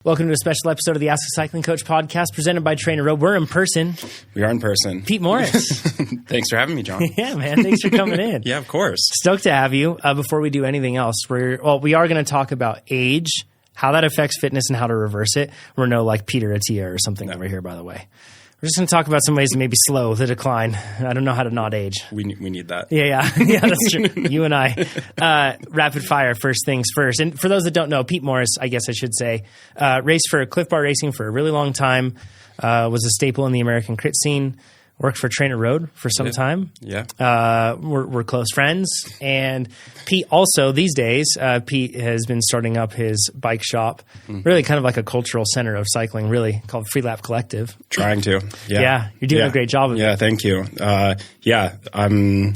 Welcome to a special episode of the Ask a Cycling Coach podcast presented by TrainerRoad. We're in person. We are in person. Pete Morris. Thanks for having me, John. Yeah, man. Thanks for coming in. Yeah, of course. Stoked to have you. Before we do anything else, we are going to talk about age, how that affects fitness, and how to reverse it. We're no like Peter Attia or something over here, by the way. We're just going to talk about some ways to maybe slow the decline. I don't know how to not age. We need that. Yeah, that's true. You and I. Rapid fire, first things first. And for those that don't know, Pete Morris, I guess I should say, raced for Cliff Bar Racing for a really long time, was a staple in the American crit scene, worked for TrainerRoad for some time. Yeah. We're close friends. And Pete also, these days, Pete has been starting up his bike shop, really kind of like a cultural center of cycling, really, called Free Lap Collective. Trying to. Yeah. You're doing a great job of it. Yeah, thank you. I'm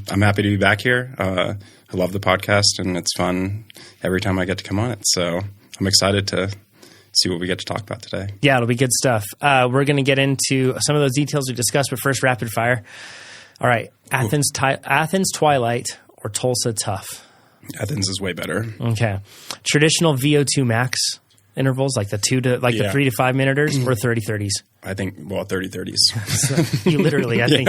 happy to be back here. I love the podcast, and it's fun every time I get to come on it. So I'm excited to see what we get to talk about today. Yeah, it'll be good stuff. We're going to get into some of those details we discussed, but first, rapid fire. All right, Athens Twilight or Tulsa Tough? Athens is way better. Okay. Traditional VO2 max intervals, like the 3 to 5 minuters, or 30-30s? I think, 30-30s. So you literally, I think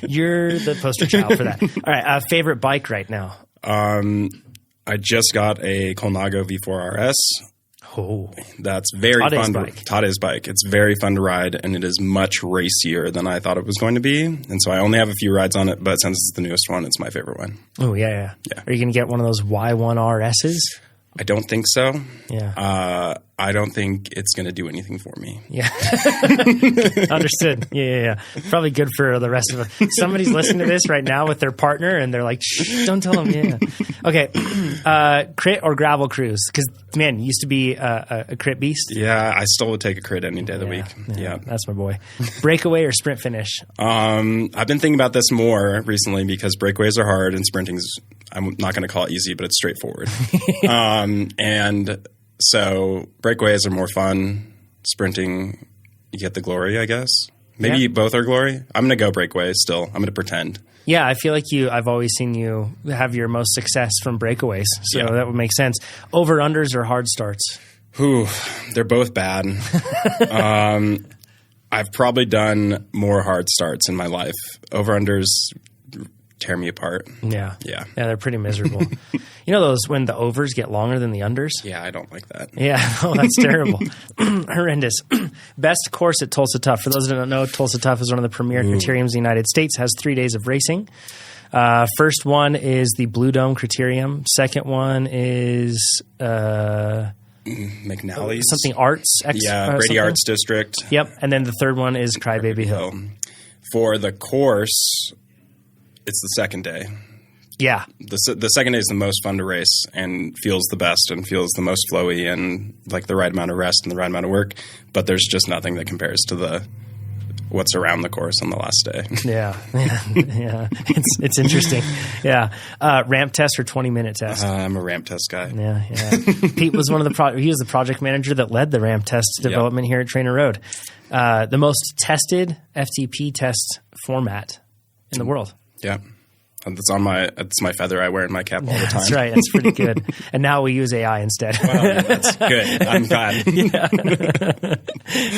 you're the poster child for that. All right, favorite bike right now? I just got a Colnago V4 RS. Oh, that's very fun. Bike. Tadej's bike. It's very fun to ride, and it is much racier than I thought it was going to be. And so I only have a few rides on it, but since it's the newest one, it's my favorite one. Oh, yeah. Are you going to get one of those Y1 RSs? I don't think so. Yeah. I don't think it's going to do anything for me. Yeah. Understood. Yeah. Probably good for the rest of us. Somebody's listening to this right now with their partner and they're like, shh, don't tell them. Yeah. Okay. Crit or gravel cruise? Because, man, you used to be a crit beast. Yeah. I still would take a crit any day of the week. Yeah. That's my boy. Breakaway or sprint finish? I've been thinking about this more recently because breakaways are hard and sprinting's, I'm not going to call it easy, but it's straightforward. And so breakaways are more fun. Sprinting, you get the glory, I guess. Maybe both are glory. I'm going to go breakaway still. I'm going to pretend. Yeah, I feel like I've always seen you have your most success from breakaways. So that would make sense. Over-unders or hard starts? They're both bad. I've probably done more hard starts in my life. Over-unders tear me apart. Yeah, they're pretty miserable. You know those when the overs get longer than the unders? Yeah, I don't like that. Yeah, that's terrible. Horrendous. Best course at Tulsa Tough. For those that don't know, Tulsa Tough is one of the premier criteriums in the United States. Has 3 days of racing. First one is the Blue Dome Criterium. Second one is McNally's. Something Arts. Brady Arts District. Yep, and then the third one is Crybaby Hill. For the course, it's the second day. Yeah. The second day is the most fun to race and feels the best and feels the most flowy and like the right amount of rest and the right amount of work. But there's just nothing that compares to what's around the course on the last day. Yeah. It's interesting. Yeah. Ramp test or 20-minute test? I'm a ramp test guy. Yeah. Pete was he was the project manager that led the ramp test development here at TrainerRoad. The most tested FTP test format in the world. Yeah. It's my feather I wear in my cap all the time. That's right. That's pretty good. And now we use AI instead. Well, that's good. I'm glad.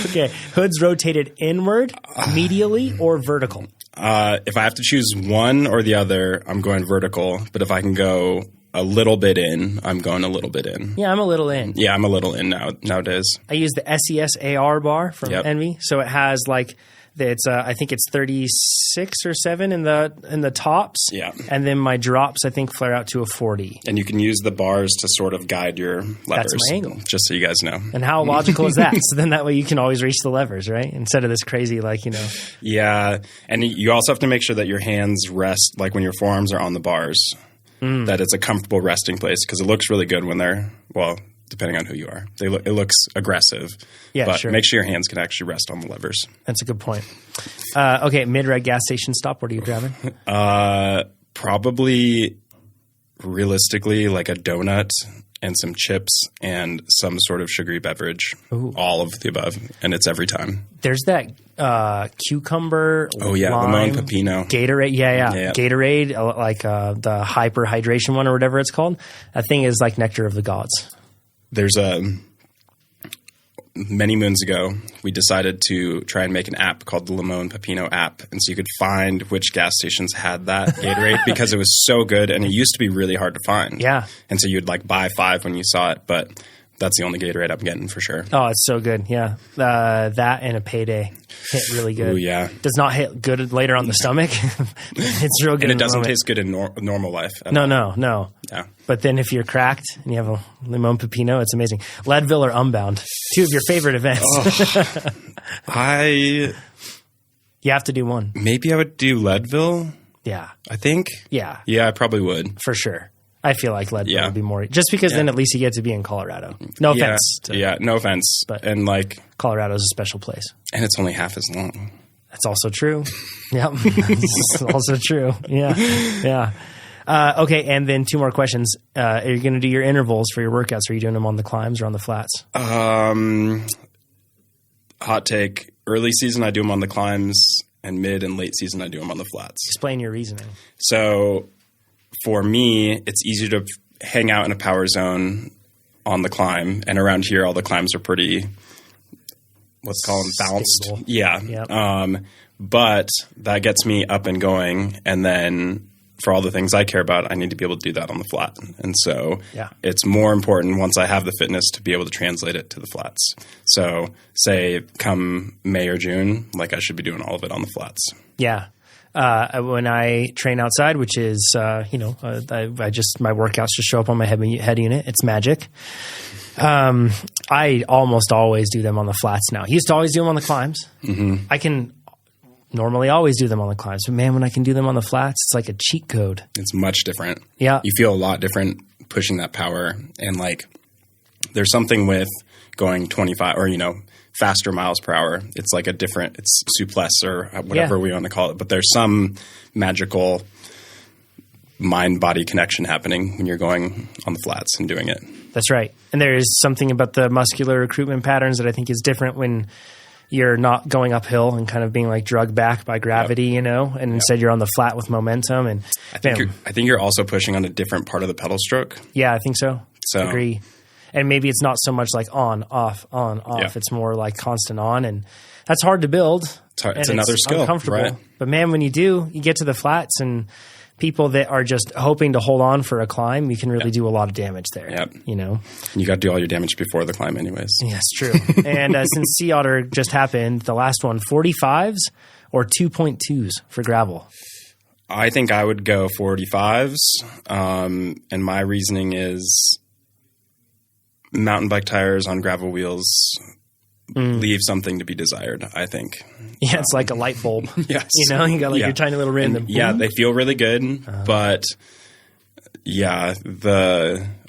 Okay. Hoods rotated inward, medially, or vertical? If I have to choose one or the other, I'm going vertical. But if I can go a little bit in, I'm going a little bit in. Yeah, I'm a little in. Yeah, I'm a little in nowadays. I use the SES AR bar from Envy. So it has like... I think it's 36 or 7 in the tops. Yeah. And then my drops, I think, flare out to a 40. And you can use the bars to sort of guide your levers. That's my angle. Just so you guys know. And how logical is that? So then that way you can always reach the levers, right? Instead of this crazy, Yeah. And you also have to make sure that your hands rest, like when your forearms are on the bars, that it's a comfortable resting place because it looks really good when they're, depending on who you are. It looks aggressive. Yeah, but sure. Make sure your hands can actually rest on the levers. That's a good point. Okay, mid-ride gas station stop. What are you grabbing? Probably, realistically, like a donut and some chips and some sort of sugary beverage. Ooh. All of the above. And it's every time. There's that cucumber, lemon pepino. Gatorade. Yeah. Gatorade, the hyper hydration one or whatever it's called. That thing is like nectar of the gods. There's many moons ago, we decided to try and make an app called the Limon Pepino app. And so you could find which gas stations had that Gatorade because it was so good and it used to be really hard to find. Yeah. And so you'd like buy 5 when you saw it, but that's the only Gatorade I'm getting for sure. Oh, it's so good. Yeah. That and a Payday hit really good. Ooh, yeah. Does not hit good later on the stomach. It's real good. And in it the doesn't moment. taste good in normal life. No. Yeah. But then if you're cracked and you have a Limon Pepino, it's amazing. Leadville or Unbound, 2 of your favorite events. You have to do one. Maybe I would do Leadville, Yeah. I think. Yeah. Yeah, I probably would. For sure. I feel like Leadville would be more, just because then at least you get to be in Colorado. No offense. No offense. But and like Colorado's a special place. And it's only half as long. That's also true. Yep. It's also true. Yeah. Okay, and then 2 more questions. Are you going to do your intervals for your workouts? Are you doing them on the climbs or on the flats? Hot take. Early season, I do them on the climbs, and mid and late season, I do them on the flats. Explain your reasoning. So for me, it's easier to hang out in a power zone on the climb, and around here, all the climbs are pretty, let's call them balanced. Stable. Yeah. Yep. But that gets me up and going, and then for all the things I care about, I need to be able to do that on the flat. And so it's more important once I have the fitness to be able to translate it to the flats. So say come May or June, like I should be doing all of it on the flats. Yeah. When I train outside, which is, my workouts just show up on my head unit. It's magic. I almost always do them on the flats now. I used to always do them on the climbs. Mm-hmm. I can normally always do them on the climbs, but man, when I can do them on the flats, it's like a cheat code. It's much different. Yeah. You feel a lot different pushing that power. And like, there's something with going 25 or, faster miles per hour. It's like it's souplesse or whatever we want to call it. But there's some magical mind-body connection happening when you're going on the flats and doing it. That's right. And there is something about the muscular recruitment patterns that I think is different when you're not going uphill and kind of being like drugged back by gravity, and instead you're on the flat with momentum. And I think you're also pushing on a different part of the pedal stroke. Yeah, I think so. I agree. And maybe it's not so much like on, off, on, off. Yeah. It's more like constant on, and that's hard to build. It's another skill, uncomfortable. Right? But man, when you do, you get to the flats and people that are just hoping to hold on for a climb, you can really do a lot of damage there. Yep. You got to do all your damage before the climb anyways. Yes, true. And since Sea Otter just happened, the last one, 45s or 2.2s for gravel? I think I would go 45s. And my reasoning is mountain bike tires on gravel wheels leave something to be desired, I think. Yeah, it's like a light bulb. Yes. You got like your tiny little random. Yeah, they feel really good, but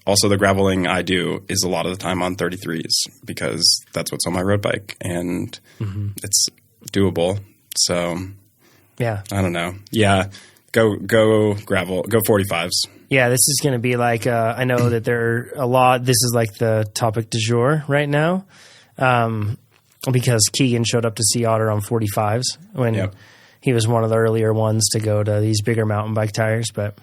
also the graveling I do is a lot of the time on 33s because that's what's on my road bike and it's doable. So I don't know. Yeah, go gravel, go 45s. Yeah, this is going to be like I know that there are a lot. This is like the topic du jour right now. Because Keegan showed up to Sea Otter on 45s when he was one of the earlier ones to go to these bigger mountain bike tires. But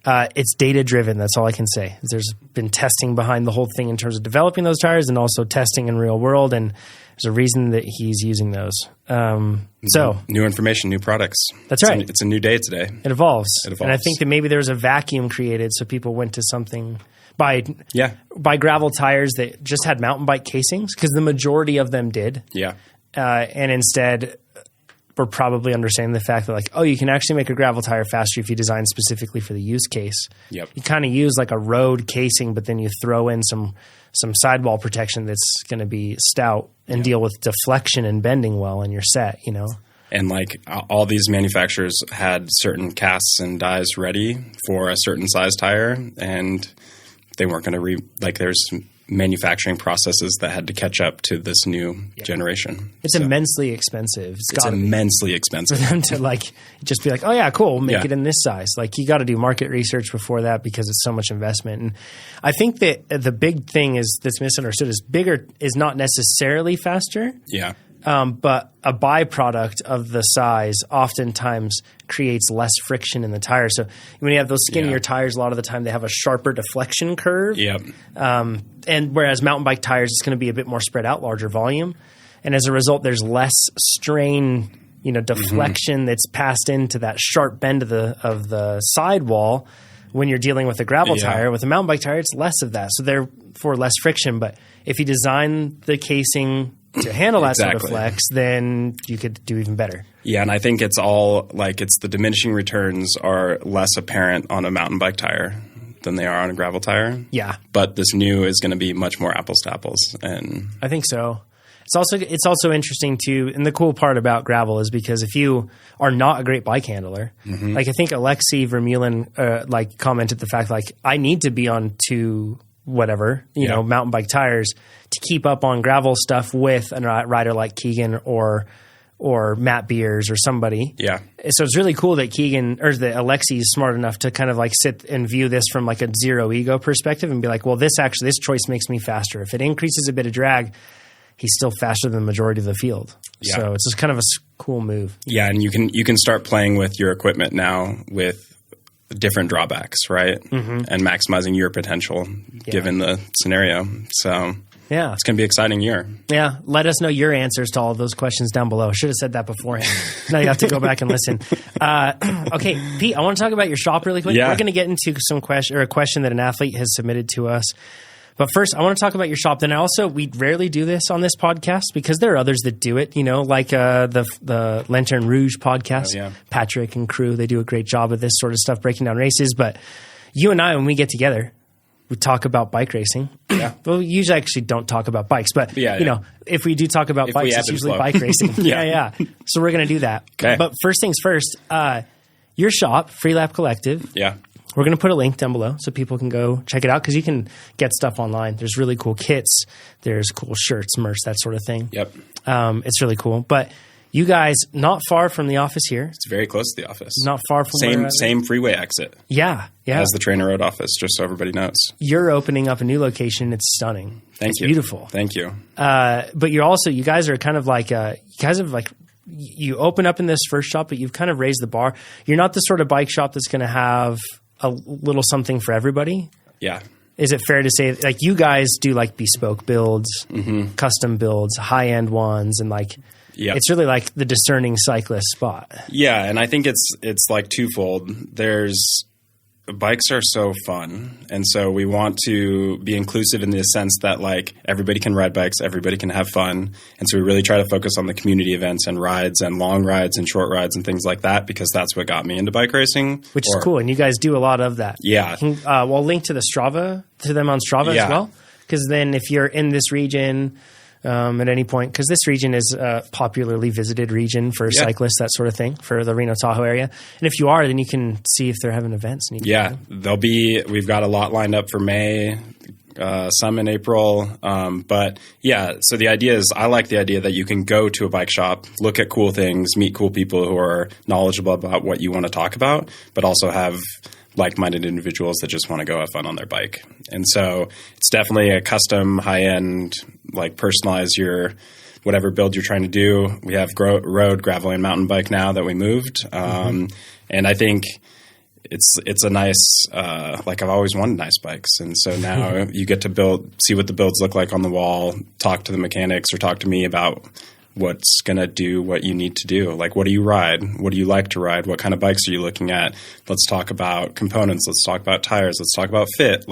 it's data driven. That's all I can say. There's been testing behind the whole thing in terms of developing those tires and also testing in real world. And there's a reason that he's using those. So new information, new products. That's right. It's a new day today. It evolves. And I think that maybe there was a vacuum created so people went to something by gravel tires that just had mountain bike casings because the majority of them did. Yeah. And instead we're probably understanding the fact that you can actually make a gravel tire faster if you design specifically for the use case. Yep. You kind of use like a road casing, but then you throw in some sidewall protection that's going to be stout and deal with deflection and bending well, and you're set, And all these manufacturers had certain casts and dies ready for a certain size tire, and they weren't going to there's manufacturing processes that had to catch up to this new generation. It's immensely expensive. It's immensely expensive for them to just be like, oh yeah, cool, we'll make it in this size. You got to do market research before that because it's so much investment. And I think that the big thing that's misunderstood is bigger is not necessarily faster. Yeah. But a byproduct of the size oftentimes creates less friction in the tire. So when you have those skinnier tires, a lot of the time they have a sharper deflection curve. Yep. And whereas mountain bike tires, it's going to be a bit more spread out, larger volume. And as a result, there's less strain, deflection that's passed into that sharp bend of the sidewall when you're dealing with a gravel tire. With a mountain bike tire, it's less of that. So therefore less friction. But if you design the casing to handle that sort of flex, then you could do even better. Yeah, and I think it's all it's the diminishing returns are less apparent on a mountain bike tire than they are on a gravel tire. Yeah. But this new is going to be much more apples to apples. And I think so. It's also interesting too, and the cool part about gravel is because if you are not a great bike handler, I think Alexi Vermeulen commented the fact I need to be on two mountain bike tires to keep up on gravel stuff with a rider like Keegan or Matt Beers or somebody. Yeah. So it's really cool that Keegan or that Alexi is smart enough to kind of sit and view this from a zero ego perspective and be like, well, this choice makes me faster. If it increases a bit of drag, he's still faster than the majority of the field. Yeah. So it's just kind of a cool move. Yeah, and you can start playing with your equipment now with different drawbacks, right? And maximizing your potential given the scenario. So yeah, it's going to be an exciting year. Yeah, let us know your answers to all of those questions down below. Should have said that beforehand. Now you have to go back and listen. Okay, Pete, I want to talk about your shop really quick. Yeah. We're going to get into a question that an athlete has submitted to us. But first, I want to talk about your shop. Then we rarely do this on this podcast because there are others that do it, like the Lanterne Rouge podcast. Oh, yeah. Patrick and crew, they do a great job of this sort of stuff, breaking down races. But you and I, when we get together, we talk about bike racing. Yeah. Well, we usually actually don't talk about bikes. But, if we do talk about bikes, it's usually bike racing. Yeah. So we're going to do that. Okay. But first things first, your shop, Free Lap Collective. Yeah. We're going to put a link down below so people can go check it out because you can get stuff online. There's really cool kits. There's cool shirts, merch, that sort of thing. Yep. It's really cool. But you guys, not far from the office here. It's very close to the office. Not far from same freeway exit. Yeah. As the TrainerRoad office, just so everybody knows. You're opening up a new location. It's stunning. Thank you. Beautiful. Thank you. But you guys are kind of you open up in this first shop, but you've kind of raised the bar. You're not the sort of bike shop that's going to have a little something for everybody. Yeah. Is it fair to say you guys do bespoke builds, custom builds, high end ones, and it's really the discerning cyclist spot? Yeah, and I think it's twofold. Bikes are so fun, and so we want to be inclusive in the sense that everybody can ride bikes, everybody can have fun, and so we really try to focus on the community events and rides and long rides and short rides and things like that because that's what got me into bike racing. Which is cool, and you guys do a lot of that. Yeah. We'll link to them on Strava as well, because then if you're in this region at any point, because this region is a popularly visited region for cyclists, that sort of thing, for the Reno Tahoe area. And if you are, then you can see if they're having events. And we've got a lot lined up for May, some in April. So the idea is, I like the idea that you can go to a bike shop, look at cool things, meet cool people who are knowledgeable about what you want to talk about, but also have like-minded individuals that just want to go have fun on their bike. And so it's definitely a custom, high-end, personalize your whatever build you're trying to do. We have road, gravel, and mountain bike now that we moved. And I think it's a nice I've always wanted nice bikes. And so now you get to see what the builds look like on the wall, talk to the mechanics or talk to me about what's going to do what you need to do. What do you ride? What do you like to ride? What kind of bikes are you looking at? Let's talk about components. Let's talk about tires. Let's talk about fit.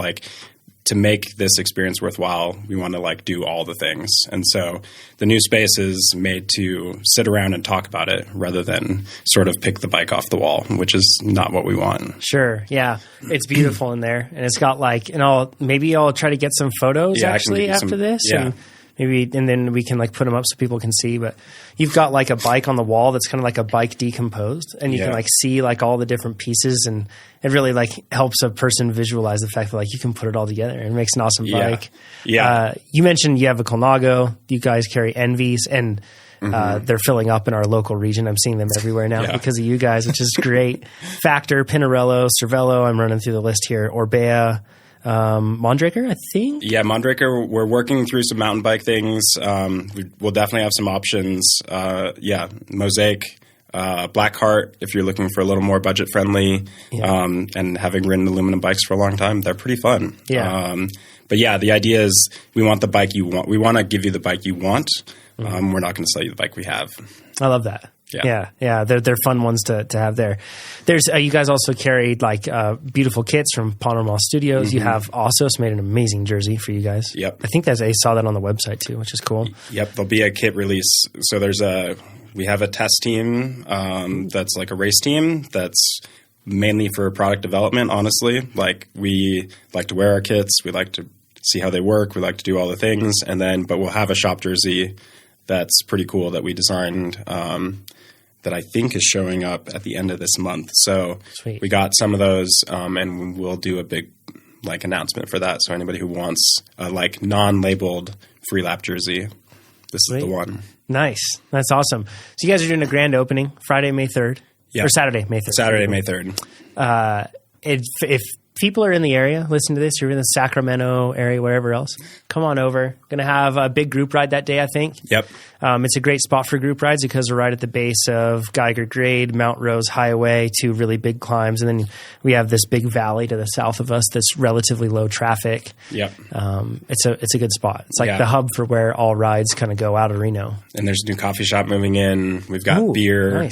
To make this experience worthwhile, we want to do all the things. And so the new space is made to sit around and talk about it rather than sort of pick the bike off the wall, which is not what we want. Sure. Yeah. It's beautiful in there. And it's got maybe I'll try to get some photos after this. Yeah. And then we can put them up so people can see. But you've got a bike on the wall that's kind of a bike decomposed, and you can see all the different pieces, and it really helps a person visualize the fact that you can put it all together and it makes an awesome bike. Yeah. You mentioned you have a Colnago. You guys carry Envies, and they're filling up in our local region. I'm seeing them everywhere now because of you guys, which is great. Factor, Pinarello, Cervelo. I'm running through the list here. Orbea. Mondraker, I think. Yeah, Mondraker. We're working through some mountain bike things. We'll definitely have some options. Mosaic, Blackheart, if you're looking for a little more budget friendly, and having ridden aluminum bikes for a long time, they're pretty fun. Yeah. But yeah, the idea is we want the bike you want. We want to give you the bike you want. We're not going to sell you the bike we have. I love that. Yeah. They're fun ones to have there. There's you guys also carried like beautiful kits from Panorama Studios. Mm-hmm. You have Ossos made an amazing jersey for you guys. Yep. I think I saw that on the website too, which is cool. Yep. There'll be a kit release. So we have a test team that's like a race team that's mainly for product development. Honestly, like we like to wear our kits. We like to see how they work. We like to do all the things, but we'll have a shop jersey that's pretty cool that we designed that I think is showing up at the end of this month. So Sweet. We got some of those, and we'll do a big like announcement for that. So anybody who wants a like non-labeled free lap jersey, this is the one. Nice. That's awesome. So you guys are doing a grand opening Friday, May 3rd. Yeah. Or Saturday, May 3rd. Saturday, May 3rd. If people are in the area listening to this, you're in the Sacramento area, wherever else, come on over. Going to have a big group ride that day, I think. Yep. It's a great spot for group rides because we're right at the base of Geiger Grade, Mount Rose Highway, 2 really big climbs. And then we have this big valley to the south of us that's relatively low traffic. Yep. It's a good spot. It's like the hub for where all rides kind of go out of Reno. And there's a new coffee shop moving in. We've got beer,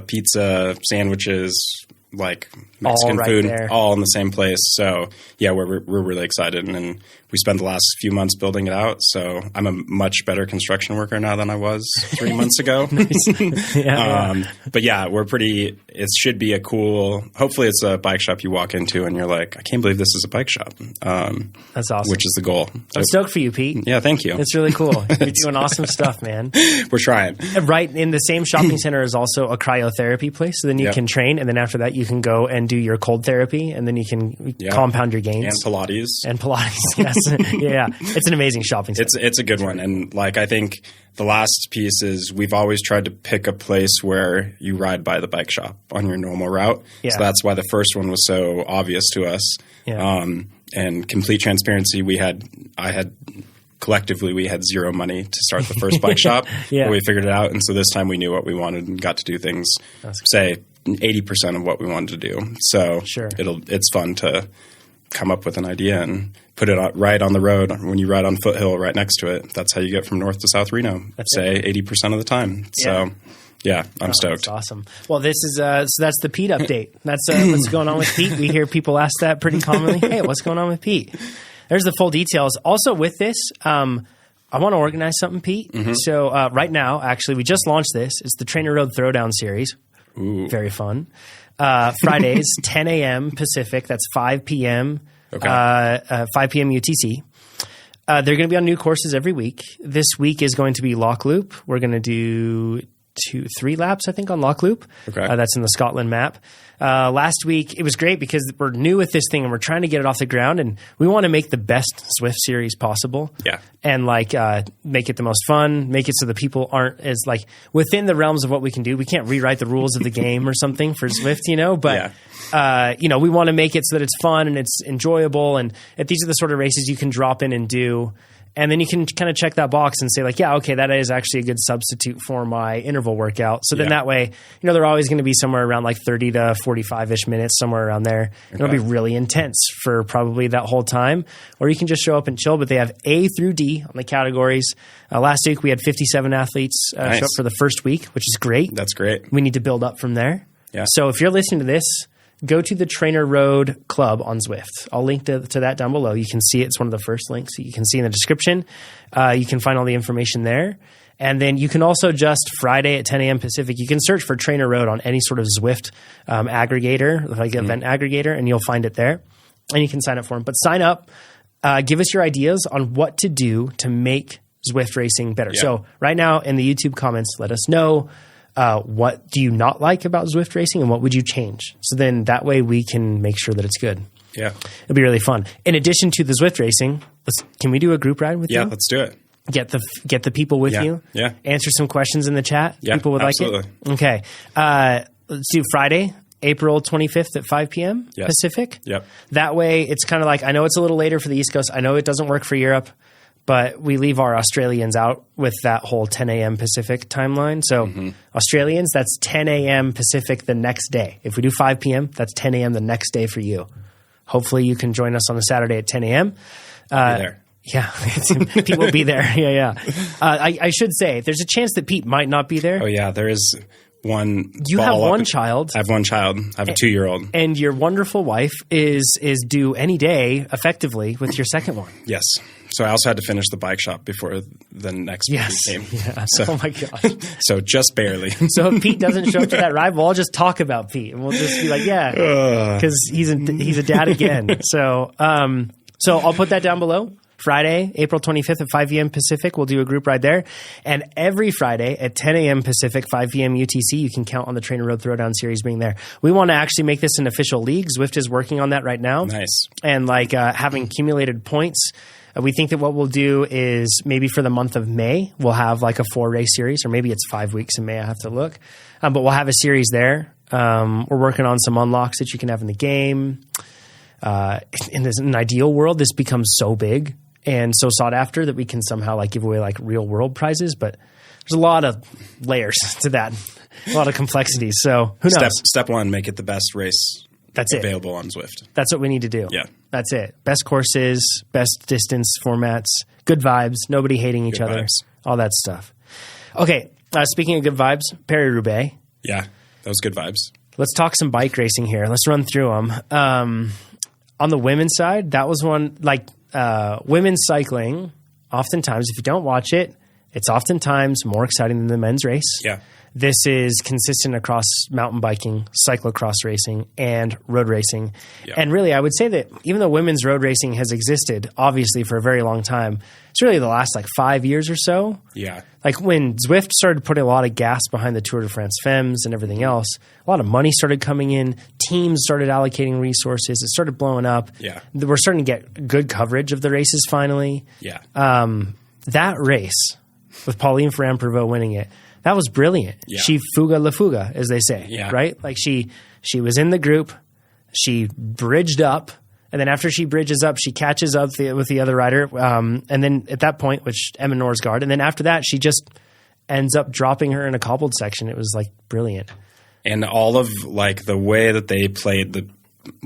pizza, sandwiches, like Mexican food, all in the same place. So yeah, we're really excited, and we spent the last few months building it out. So I'm a much better construction worker now than I was 3 months ago. But yeah, it should be a cool, hopefully it's a bike shop you walk into and you're like, I can't believe this is a bike shop. That's awesome. Which is the goal. I'm stoked for you, Pete. Yeah, thank you. It's really cool. You're doing awesome stuff, man. We're trying. Right in the same shopping center is also a cryotherapy place. So then you can train, and then after that you can go and do your cold therapy, and then you can compound your gains. And Pilates. Yes. Yeah. It's an amazing shopping center. It's a good one. And like, I think the last piece is we've always tried to pick a place where you ride by the bike shop on your normal route. Yeah. So that's why the first one was so obvious to us. Yeah. And complete transparency, we had zero money to start the first bike shop. But we figured it out. And so this time we knew what we wanted and got to do things, say 80% of what we wanted to do. So it's fun to come up with an idea and put it right on the road when you ride on Foothill right next to it. That's how you get from North to South Reno, 80% of the time. So yeah, I'm stoked. That's awesome. Well, this is so that's the Pete update. That's what's going on with Pete. We hear people ask that pretty commonly. Hey, what's going on with Pete? There's the full details. Also with this, I want to organize something, Pete. Mm-hmm. So right now, actually, we just launched this. It's the TrainerRoad Throwdown series. Ooh. Very fun. Fridays, 10 a.m. Pacific. That's 5 p.m. Okay. 5 p.m. UTC. They're going to be on new courses every week. This week is going to be Lock Loop. We're going to do 3 laps, I think, on Lock Loop. Okay. That's in the Scotland map. Last week, it was great because we're new with this thing and we're trying to get it off the ground, and we want to make the best Zwift series possible. Yeah. And make it the most fun, make it so that people aren't as within the realms of what we can do. We can't rewrite the rules of the game or something for Zwift, but we want to make it so that it's fun and it's enjoyable. And if these are the sort of races you can drop in and do. And then you can kind of check that box and say that is actually a good substitute for my interval workout. So then that way, they're always going to be somewhere around 30 to 45-ish minutes, somewhere around there. Okay. It'll be really intense for probably that whole time. Or you can just show up and chill, but they have A through D on the categories. Last week we had 57 athletes show up for the first week, which is great. That's great. We need to build up from there. Yeah. So if you're listening to this, go to the TrainerRoad Club on Zwift. I'll link to that down below. You can see it's one of the first links you can see in the description. You can find all the information there. And then you can also just Friday at 10 a.m. Pacific, you can search for TrainerRoad on any sort of Zwift aggregator, event aggregator, and you'll find it there. And you can sign up for them. But sign up. Give us your ideas on what to do to make Zwift racing better. Yeah. So right now in the YouTube comments, let us know what do you not like about Zwift racing and what would you change? So then that way we can make sure that it's good. Yeah. It'll be really fun. In addition to the Zwift racing, can we do a group ride with you? Yeah, let's do it. Get the people with you. Yeah. Answer some questions in the chat. Yeah, people would absolutely. like it. Okay. Let's do Friday. April 25th at 5 p.m. Yes. Pacific. Yep. That way, it's kind of like, I know it's a little later for the East Coast. I know it doesn't work for Europe, but we leave our Australians out with that whole 10 a.m. Pacific timeline. So Australians, that's 10 a.m. Pacific the next day. If we do 5 p.m., that's 10 a.m. the next day for you. Hopefully you can join us on a Saturday at 10 a.m. I'll be there. Yeah, Pete will be there. Yeah. I should say, there's a chance that Pete might not be there. Oh, yeah. There is one. You have one child. I have one child. I have a 2-year-old. And your wonderful wife is due any day, effectively, with your second one. Yes. So I also had to finish the bike shop before the next yes. came. Yeah. So, oh, my gosh. So just barely. So if Pete doesn't show up to that ride, we'll all just talk about Pete. And we'll just be like, yeah, because he's a dad again. So I'll put that down below. Friday, April 25th at 5 p.m. Pacific, we'll do a group ride there. And every Friday at 10 a.m. Pacific, 5 p.m. UTC, you can count on the TrainerRoad Throwdown series being there. We want to actually make this an official league. Zwift is working on that right now. Nice. And having accumulated points, we think that what we'll do is maybe for the month of May, we'll have like a 4-race series, or maybe it's 5 weeks in May. I have to look. But we'll have a series there. We're working on some unlocks that you can have in the game. In an ideal world, this becomes so big and so sought after that we can somehow give away real world prizes, but there's a lot of layers to that, a lot of complexities. So who knows? Step one, make it the best race available on Zwift. That's what we need to do. Yeah. That's it. Best courses, best distance formats, good vibes, nobody hating each other, all that stuff. Okay. Speaking of good vibes, Paris-Roubaix. Yeah. That was good vibes. Let's talk some bike racing here. Let's run through them. On the women's side, that was one women's cycling, oftentimes, if you don't watch it, it's oftentimes more exciting than the men's race. Yeah. This is consistent across mountain biking, cyclocross racing, and road racing. Yeah. And really, I would say that even though women's road racing has existed, obviously, for a very long time, it's really the last 5 years or so. Yeah. When Zwift started putting a lot of gas behind the Tour de France Femmes and everything else, a lot of money started coming in. Teams started allocating resources. It started blowing up. Yeah. We're starting to get good coverage of the races finally. Yeah. That race with Pauline Ferrand-Prévot winning it, that was brilliant. Yeah. She fuga la fuga, as they say, right? She was in the group. She bridged up. And then after she bridges up, she catches up with the other rider. And then at that point, which Emma Norsgaard, and then after that, she just ends up dropping her in a cobbled section. It was brilliant. And all of the way that they played the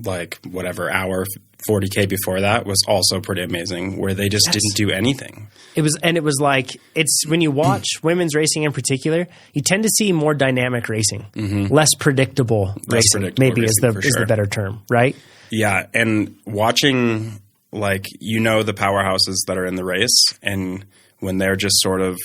hour 40K before that was also pretty amazing, where they just didn't do anything. It was it's when you watch women's racing in particular, you tend to see more dynamic racing, less predictable racing. Maybe is the better term, right? Yeah, and watching the powerhouses that are in the race, and when they're just sort of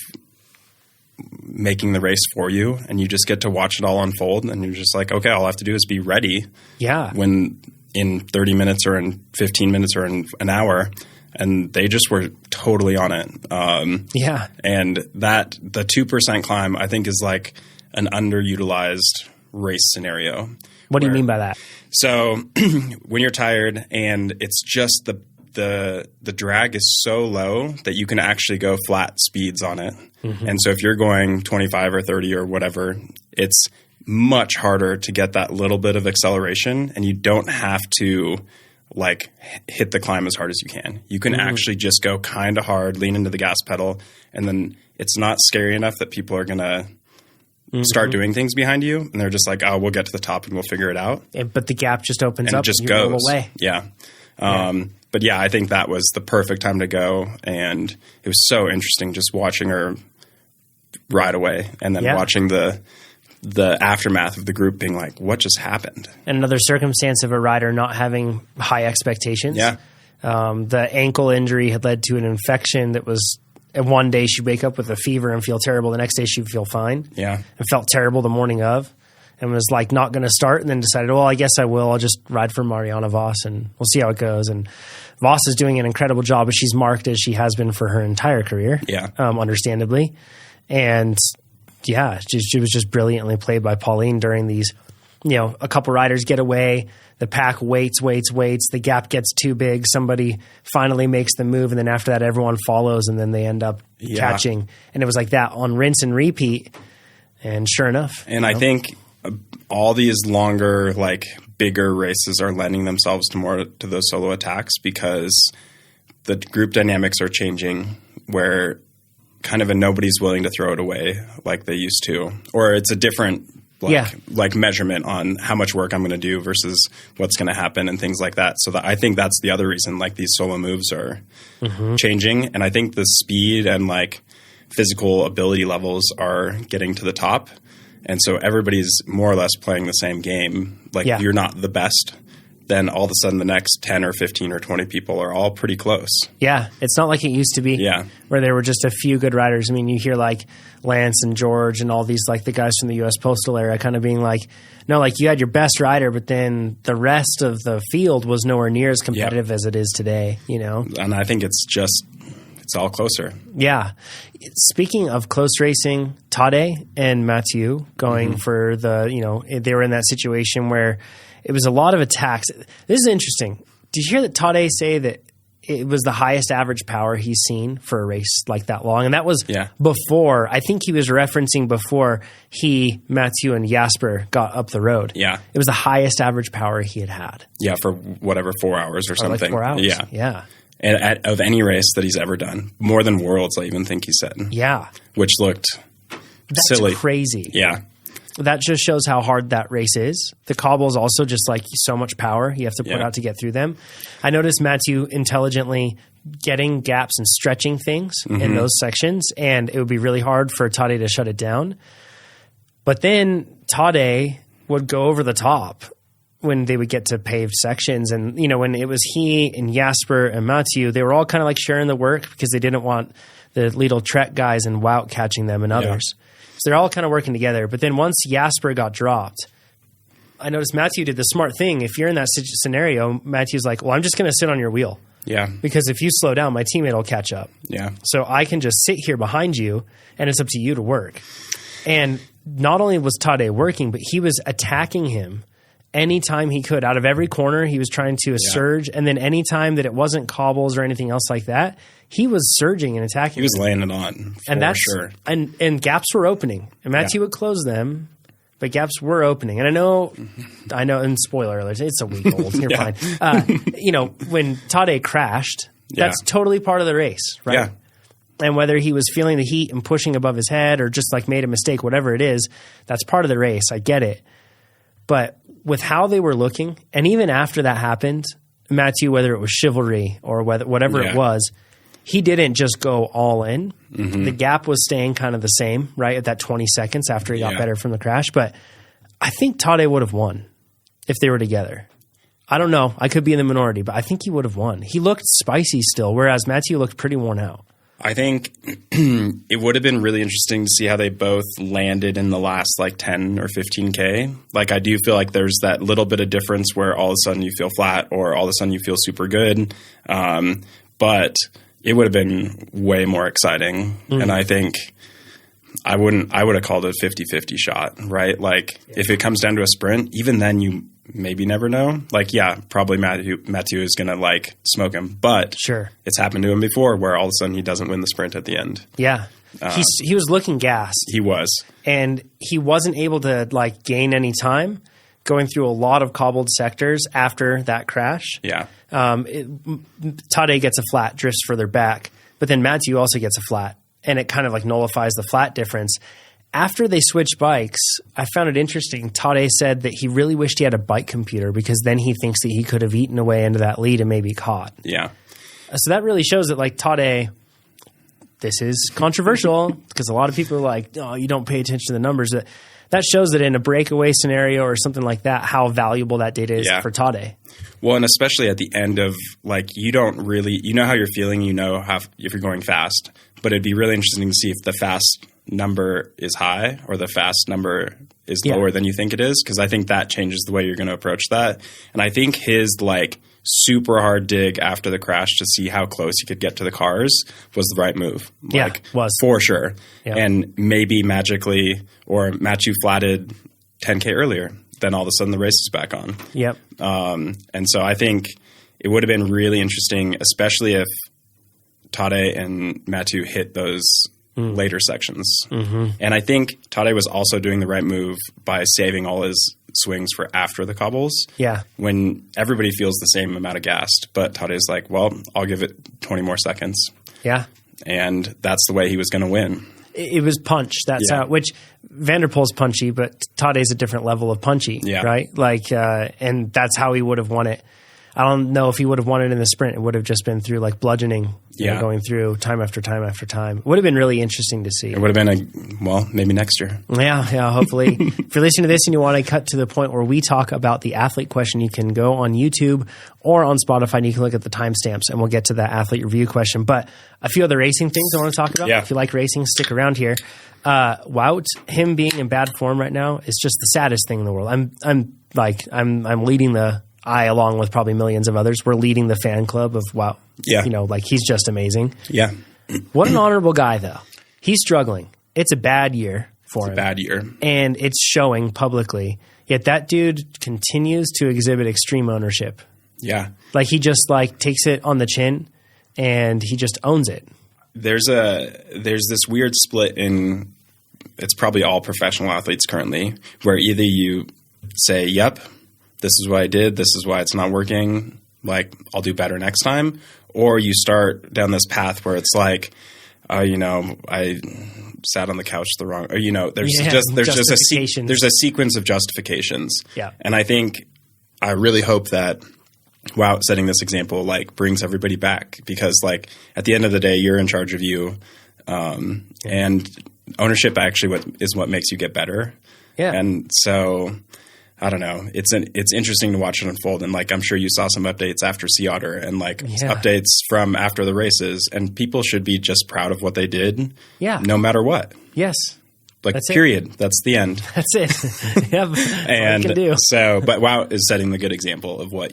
making the race for you, and you just get to watch it all unfold, and you're just okay, all I have to do is be ready. Yeah. When in 30 minutes or in 15 minutes or in an hour, and they just were totally on it. And the 2% climb, I think, is an underutilized race scenario. What do you mean by that? So when you're tired and it's just the drag is so low that you can actually go flat speeds on it. Mm-hmm. And so if you're going 25 or 30 or whatever, it's much harder to get that little bit of acceleration, and you don't have to hit the climb as hard as you can. You can actually just go kind of hard, lean into the gas pedal, and then it's not scary enough that people are going to start doing things behind you, and they're just oh, we'll get to the top and we'll figure it out. But the gap just opens up and just goes away. Yeah. But yeah, I think that was the perfect time to go, and it was so interesting just watching her ride away, and then watching the aftermath of the group being what just happened? And another circumstance of a rider not having high expectations. Yeah. The ankle injury had led to an infection that was, one day she'd wake up with a fever and feel terrible. The next day she'd feel fine. Yeah. And felt terrible the morning of, and was not going to start, and then decided, well, I guess I will. I'll just ride for Marianne Vos and we'll see how it goes. And Vos is doing an incredible job, but she's marked as she has been for her entire career. Yeah. Understandably. And yeah, she was just brilliantly played by Pauline during these, a couple riders get away, the pack waits, the gap gets too big, somebody finally makes the move, and then after that everyone follows, and then they end up catching. And it was that on rinse and repeat, and sure enough. And I think all these longer, like bigger races are lending themselves to more to those solo attacks because the group dynamics are changing where kind of nobody's willing to throw it away like they used to, or it's a different like measurement on how much work I'm going to do versus what's going to happen and things like that. So I think that's the other reason like these solo moves are changing. And I think the speed and like physical ability levels are getting to the top. And so everybody's more or less playing the same game. Like if you're not the best, then all of a sudden the next 10 or 15 or 20 people are all pretty close. Yeah. It's not like it used to be where there were just a few good riders. I mean, you hear like Lance and George and all these like the guys from the U.S. Postal era kind of being like, no, like you had your best rider, but then the rest of the field was nowhere near as competitive as it is today, you know? And I think it's all closer. Yeah. Speaking of close racing, Tadej and Matthieu going for they were in that situation where it was a lot of attacks. This is interesting. Did you hear that Tadej say that it was the highest average power he's seen for a race like that long? And that was before, I think he was referencing before Matthieu and Jasper got up the road. Yeah. It was the highest average power he had. Yeah, for whatever, 4 hours or something. Like 4 hours. Yeah. Yeah. And of any race that he's ever done. More than Worlds, I even think he said. Yeah. Which looked silly. That's crazy. Yeah. That just shows how hard that race is. The cobbles also just like so much power you have to put out to get through them. I noticed Matthieu intelligently getting gaps and stretching things in those sections, and it would be really hard for Tadej to shut it down. But then Tadej would go over the top when they would get to paved sections. And, you know, when it was he and Jasper and Matthieu, they were all kind of like sharing the work because they didn't want the Lidl Trek guys and Wout catching them and others. So they're all kind of working together. But then once Jasper got dropped, I noticed Matthieu did the smart thing. If you're in that scenario, Matthew's like, well, I'm just going to sit on your wheel. Yeah. Because if you slow down, my teammate will catch up. Yeah. So I can just sit here behind you, and it's up to you to work. And not only was Tadej working, but he was attacking him anytime he could. Out of every corner, he was trying to surge. And then anytime that it wasn't cobbles or anything else like that, he was surging and attacking. He was laying it on, for sure. And gaps were opening. And Matthieu would close them, but gaps were opening. And I know, and spoiler alert, it's a week old. You're fine. When Tadej crashed, that's totally part of the race, right? Yeah. And whether he was feeling the heat and pushing above his head or just like made a mistake, whatever it is, that's part of the race. I get it. But with how they were looking, and even after that happened, Matthieu, whether it was chivalry or whatever it was, he didn't just go all in. The gap was staying kind of the same, right, at that 20 seconds after he got better from the crash. But I think Tadej would have won if they were together. I don't know. I could be in the minority, but I think he would have won. He looked spicy still, whereas Matthieu looked pretty worn out. I think it would have been really interesting to see how they both landed in the last like 10 or 15K. Like I do feel like there's that little bit of difference where all of a sudden you feel flat or all of a sudden you feel super good. But it would have been way more exciting. And I think I would have called it a 50-50 shot, right? Like if it comes down to a sprint, even then you maybe never know. Like, probably Matthieu is going to like smoke him, but it's happened to him before where all of a sudden he doesn't win the sprint at the end. Yeah. He was looking gassed. He was. And he wasn't able to like gain any time going through a lot of cobbled sectors after that crash. Yeah. Tadej gets a flat, drifts further back, but then Matthieu also gets a flat, and it kind of like nullifies the flat difference. After they switched bikes, I found it interesting. Tadej said that he really wished he had a bike computer because then he thinks that he could have eaten away into that lead and maybe caught. Yeah. So that really shows that like Tadej, this is controversial because a lot of people are like, oh, you don't pay attention to the numbers. That shows that in a breakaway scenario or something like that, how valuable that data is for Tadej. Well, and especially at the end of like, you don't really, you know how you're feeling, you know how, if you're going fast, but it'd be really interesting to see if the fast number is high or the fast number is lower than you think it is. Cause I think that changes the way you're going to approach that. And I think his like super hard dig after the crash to see how close he could get to the cars was the right move. Like, was for sure. Yep. And maybe magically or Matthieu flatted 10K earlier, then all of a sudden the race is back on. Yep. And so I think it would have been really interesting, especially if Tadej and Matthieu hit those later sections. And I think Tadej was also doing the right move by saving all his swings for after the cobbles. Yeah. When everybody feels the same amount of gassed, but Tadej's like, well, I'll give it 20 more seconds. Yeah. And that's the way he was going to win. It was punch. That's how, which Van der Poel's punchy, but Tadej's a different level of punchy, right? Like, and that's how he would have won it. I don't know if he would have won it in the sprint. It would have just been through like bludgeoning, going through time after time after time. It would have been really interesting to see. It would have been maybe next year. Yeah, hopefully. If you're listening to this and you want to cut to the point where we talk about the athlete question, you can go on YouTube or on Spotify and you can look at the timestamps and we'll get to that athlete review question. But a few other racing things I want to talk about. Yeah. If you like racing, stick around here. Wout, him being in bad form right now is just the saddest thing in the world. I'm leading I, along with probably millions of others, we're leading the fan club of wow. Yeah. He's just amazing. Yeah. What an honorable guy, though. He's struggling. It's a bad year for him. It's a bad year. And it's showing publicly. Yet that dude continues to exhibit extreme ownership. Yeah. Like he just takes it on the chin and he just owns it. There's this weird split in, it's probably all professional athletes currently, where either you say, yep, this is what I did, this is why it's not working, like I'll do better next time, or you start down this path where it's like, I sat on the couch the wrong, or there's a sequence of justifications. Yeah. And I think I really hope that setting this example brings everybody back, because at the end of the day you're in charge of you, and ownership actually is what makes you get better. Yeah. And so I don't know. It's interesting to watch it unfold, and I'm sure you saw some updates after Sea Otter and updates from after the races, and people should be just proud of what they did. Yeah. No matter what. Yes. That's period. It. That's the end. That's it. Yep. And can do. but Wout is setting the good example of what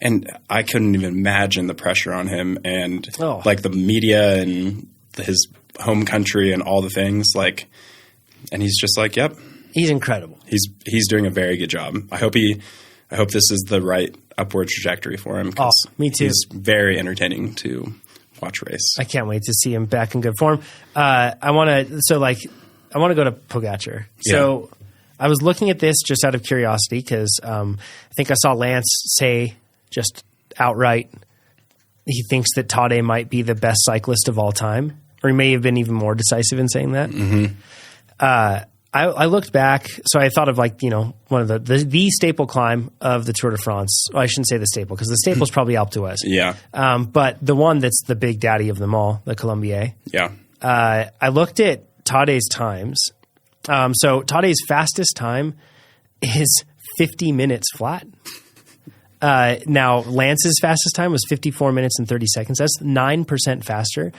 and I couldn't even imagine the pressure on him and the media and his home country and all the things and he's just yep. He's incredible. He's doing a very good job. I hope this is the right upward trajectory for him. Me too. He's very entertaining to watch race. I can't wait to see him back in good form. I want to go to Pogačar. So I was looking at this just out of curiosity because I think I saw Lance say just outright he thinks that Tadej might be the best cyclist of all time, or he may have been even more decisive in saying that. Mm-hmm. I looked back, so I thought of one of the staple climb of the Tour de France. Well, I shouldn't say the staple, because the staple is probably Alpe d'Huez. Yeah. But the one that's the big daddy of them all, the Colombier. Yeah. I looked at Tadej's times. So Tadej's fastest time is 50 minutes flat. Now, Lance's fastest time was 54 minutes and 30 seconds. That's 9% faster.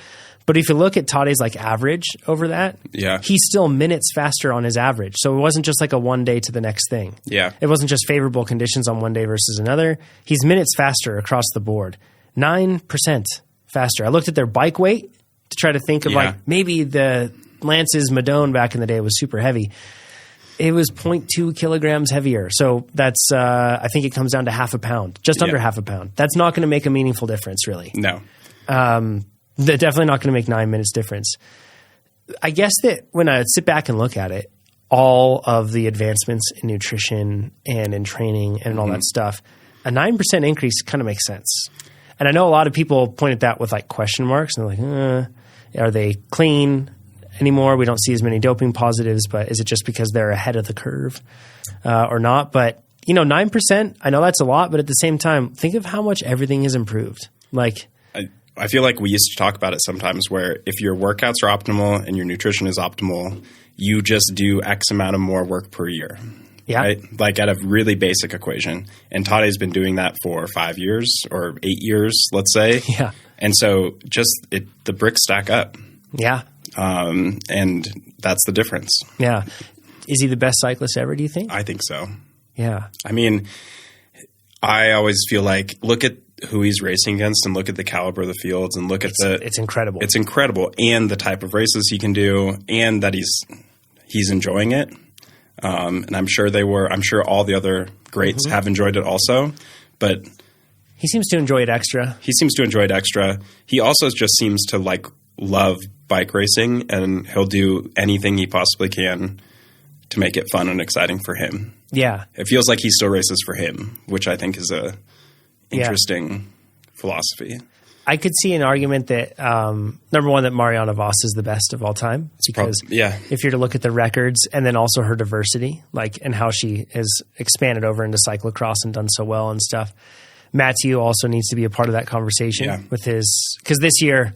But if you look at Tadej's average over that, he's still minutes faster on his average. So it wasn't just a one day to the next thing. Yeah. It wasn't just favorable conditions on one day versus another. He's minutes faster across the board. 9% faster. I looked at their bike weight to try to think of maybe the Lance's Madone back in the day was super heavy. It was 0.2 kilograms heavier. So that's, I think it comes down to half a pound, just under half a pound. That's not going to make a meaningful difference, really. No. They're definitely not going to make 9 minutes difference. I guess that when I sit back and look at it, all of the advancements in nutrition and in training and all that stuff, a 9% increase kind of makes sense. And I know a lot of people point at that with question marks, and they're are they clean anymore? We don't see as many doping positives, but is it just because they're ahead of the curve or not? But 9%, I know that's a lot, but at the same time, think of how much everything has improved. I feel like we used to talk about it sometimes, where if your workouts are optimal and your nutrition is optimal, you just do X amount of more work per year. Yeah. Right? At a really basic equation. And Tadej's been doing that for 5 years or 8 years, let's say. Yeah. And so the bricks stack up. Yeah. And that's the difference. Yeah. Is he the best cyclist ever, do you think? I think so. Yeah. I mean, I always feel look at who he's racing against and look at the caliber of the fields and look at it's incredible. It's incredible. And the type of races he can do, and that he's enjoying it. And I'm sure all the other greats have enjoyed it also, but he seems to enjoy it extra. He also just seems to love bike racing, and he'll do anything he possibly can to make it fun and exciting for him. Yeah. It feels like he still races for him, which I think is a interesting philosophy. I could see an argument that, number one, that Mariana Vos is the best of all time. Because if you're to look at the records and then also her diversity, like, and how she has expanded over into cyclocross and done so well and stuff. Matthieu also needs to be a part of that conversation with his, because this year,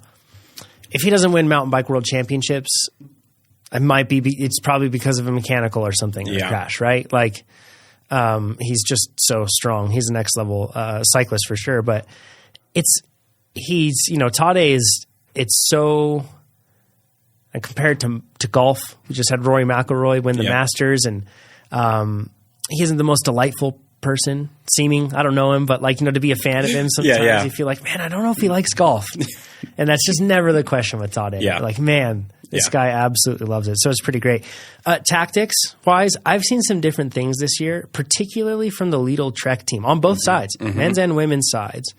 if he doesn't win mountain bike world championships, it's probably because of a mechanical or something, or a crash, right? Like, he's just so strong. He's a next level cyclist for sure, but Tadej it's so, and compared to golf, we just had Rory McIlroy win the Masters, and he isn't the most delightful person seeming. I don't know him, but to be a fan of him, sometimes you feel like, man, I don't know if he likes golf. And that's just never the question with Tadej. Yeah. Like, man, this guy absolutely loves it. So it's pretty great. Tactics wise, I've seen some different things this year, particularly from the Lidl Trek team on both sides, men's and women's sides.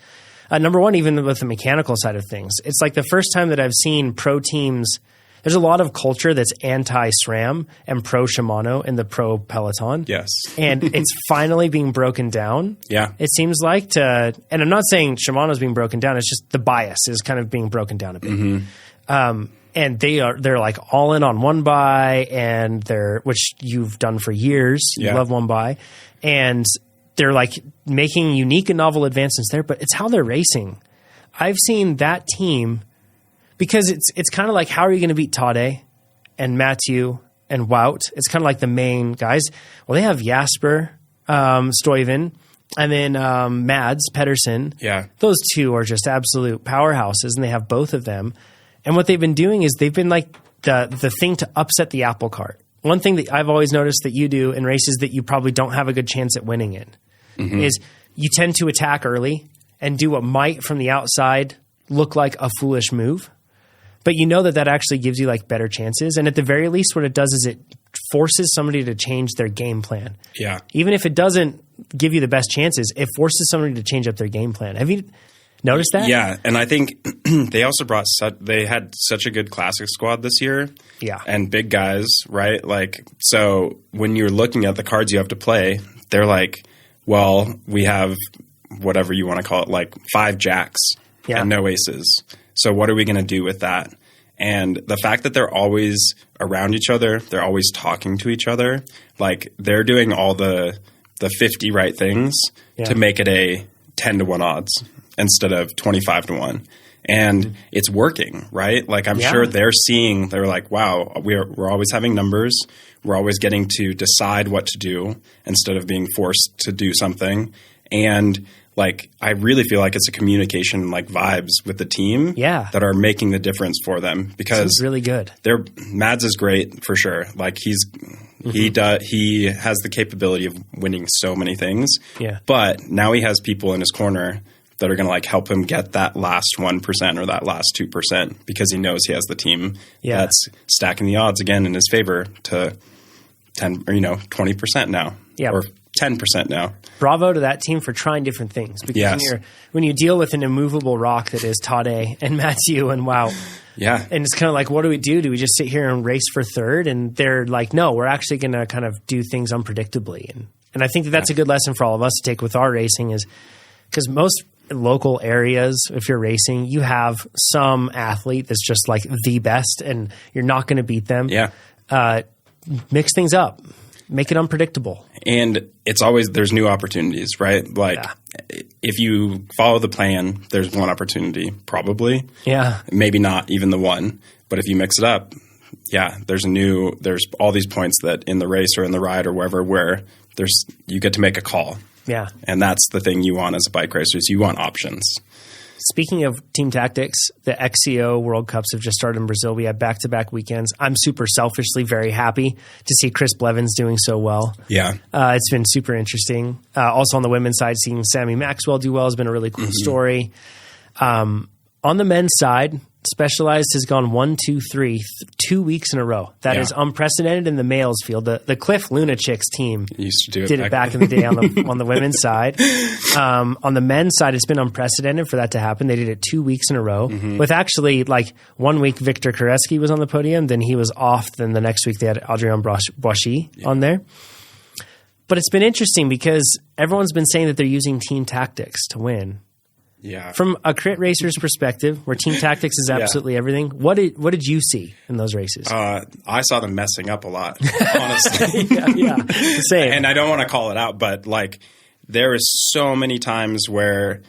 Number one, even with the mechanical side of things, it's like the first time that I've seen pro teams. There's a lot of culture that's anti-SRAM and pro-Shimano in the pro peloton. Yes. And it's finally being broken down. Yeah. It seems like and I'm not saying Shimano's being broken down. It's just the bias is kind of being broken down a bit. And they're like all in on one buy, and which you've done for years. You love one buy. And they're like making unique and novel advancements there, but it's how they're racing. I've seen that team, because it's kind of like, how are you going to beat Tadej and Matthieu and Wout? It's kind of like the main guys. Well, they have Jasper, Stuyven, and then Mads Pedersen. Yeah. Those two are just absolute powerhouses, and they have both of them. And what they've been doing is they've been like the thing to upset the apple cart. One thing that I've always noticed that you do in races that you probably don't have a good chance at winning in is you tend to attack early and do what might from the outside look like a foolish move. But you know that actually gives you like better chances. And at the very least, what it does is it forces somebody to change their game plan. Yeah. Even if it doesn't give you the best chances, it forces somebody to change up their game plan. Have you noticed that? Yeah. And I think they also they had such a good classic squad this year. Yeah. And big guys, right? Like, so when you're looking at the cards you have to play, they're like, well, we have whatever you want to call it, like 5 jacks and no aces. So what are we going to do with that? And the fact that they're always around each other, they're always talking to each other, like they're doing all the 50 right things to make it a 10-1 odds instead of 25-1. And it's working, right? Like I'm sure they're like, wow, we're always having numbers. We're always getting to decide what to do instead of being forced to do something. And like, I really feel like it's a communication, like vibes with the team that are making the difference for them, because it's really good. Mads is great for sure. Like he has the capability of winning so many things. Yeah. But now he has people in his corner that are going to like help him get that last 1% or that last 2%, because he knows he has the team that's stacking the odds again in his favor to 10 or 20% now or 10% now. Bravo to that team for trying different things, because when you deal with an immovable rock that is Tadej and Matthieu and Wout, and it's kind of like, what do we do? Do we just sit here and race for third? And they're like, no, we're actually going to kind of do things unpredictably. And I think that's a good lesson for all of us to take with our racing, is because most local areas, if you're racing, you have some athlete that's just like the best, and you're not going to beat them. Mix things up. Make it unpredictable. And it's always, there's new opportunities, right? Like if you follow the plan, there's one opportunity probably. Yeah. Maybe not even the one, but if you mix it up, there's all these points that in the race or in the ride or wherever, where you get to make a call. Yeah. And that's the thing you want as a bike racer, is you want options. Speaking of team tactics, the XCO World Cups have just started in Brazil. We had back-to-back weekends. I'm super selfishly very happy to see Chris Blevins doing so well. Yeah. It's been super interesting. Also on the women's side, seeing Sammy Maxwell do well has been a really cool story. On the men's side, Specialized has gone 1, 2, 3, 2 weeks in a row. That is unprecedented in the males field. The Cliff Lunachicks team used to did it back in the day on the women's side. On the men's side, it's been unprecedented for that to happen. They did it 2 weeks in a row with actually like 1 week Victor Koreski was on the podium, then he was off. Then the next week they had Adrien Boissy on there. But it's been interesting because everyone's been saying that they're using team tactics to win. Yeah. From a crit racer's perspective, where team tactics is absolutely everything, what did you see in those races? I saw them messing up a lot, honestly. yeah, same. And I don't want to call it out, but like there is so many times where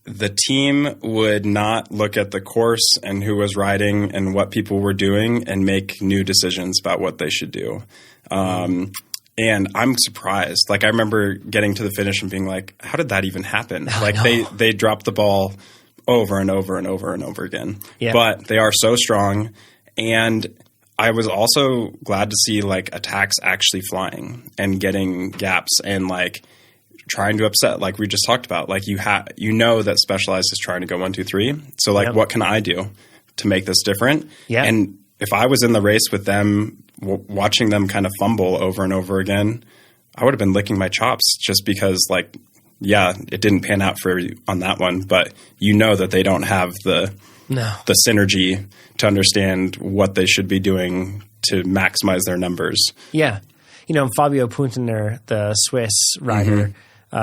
the team would not look at the course and who was riding and what people were doing and make new decisions about what they should do. And I'm surprised. Like I remember getting to the finish and being like, how did that even happen? Like they dropped the ball over and over and over and over again. Yeah. But they are so strong. And I was also glad to see like attacks actually flying and getting gaps and like trying to upset, like we just talked about. Like you know that Specialized is trying to go 1, 2, 3. So like what can I do to make this different? Yeah. And if I was in the race with them, watching them kind of fumble over and over again, I would have been licking my chops just because, like, yeah, it didn't pan out on that one. But you know that they don't have the synergy to understand what they should be doing to maximize their numbers. Yeah. You know, Fabio Puntener, the Swiss rider,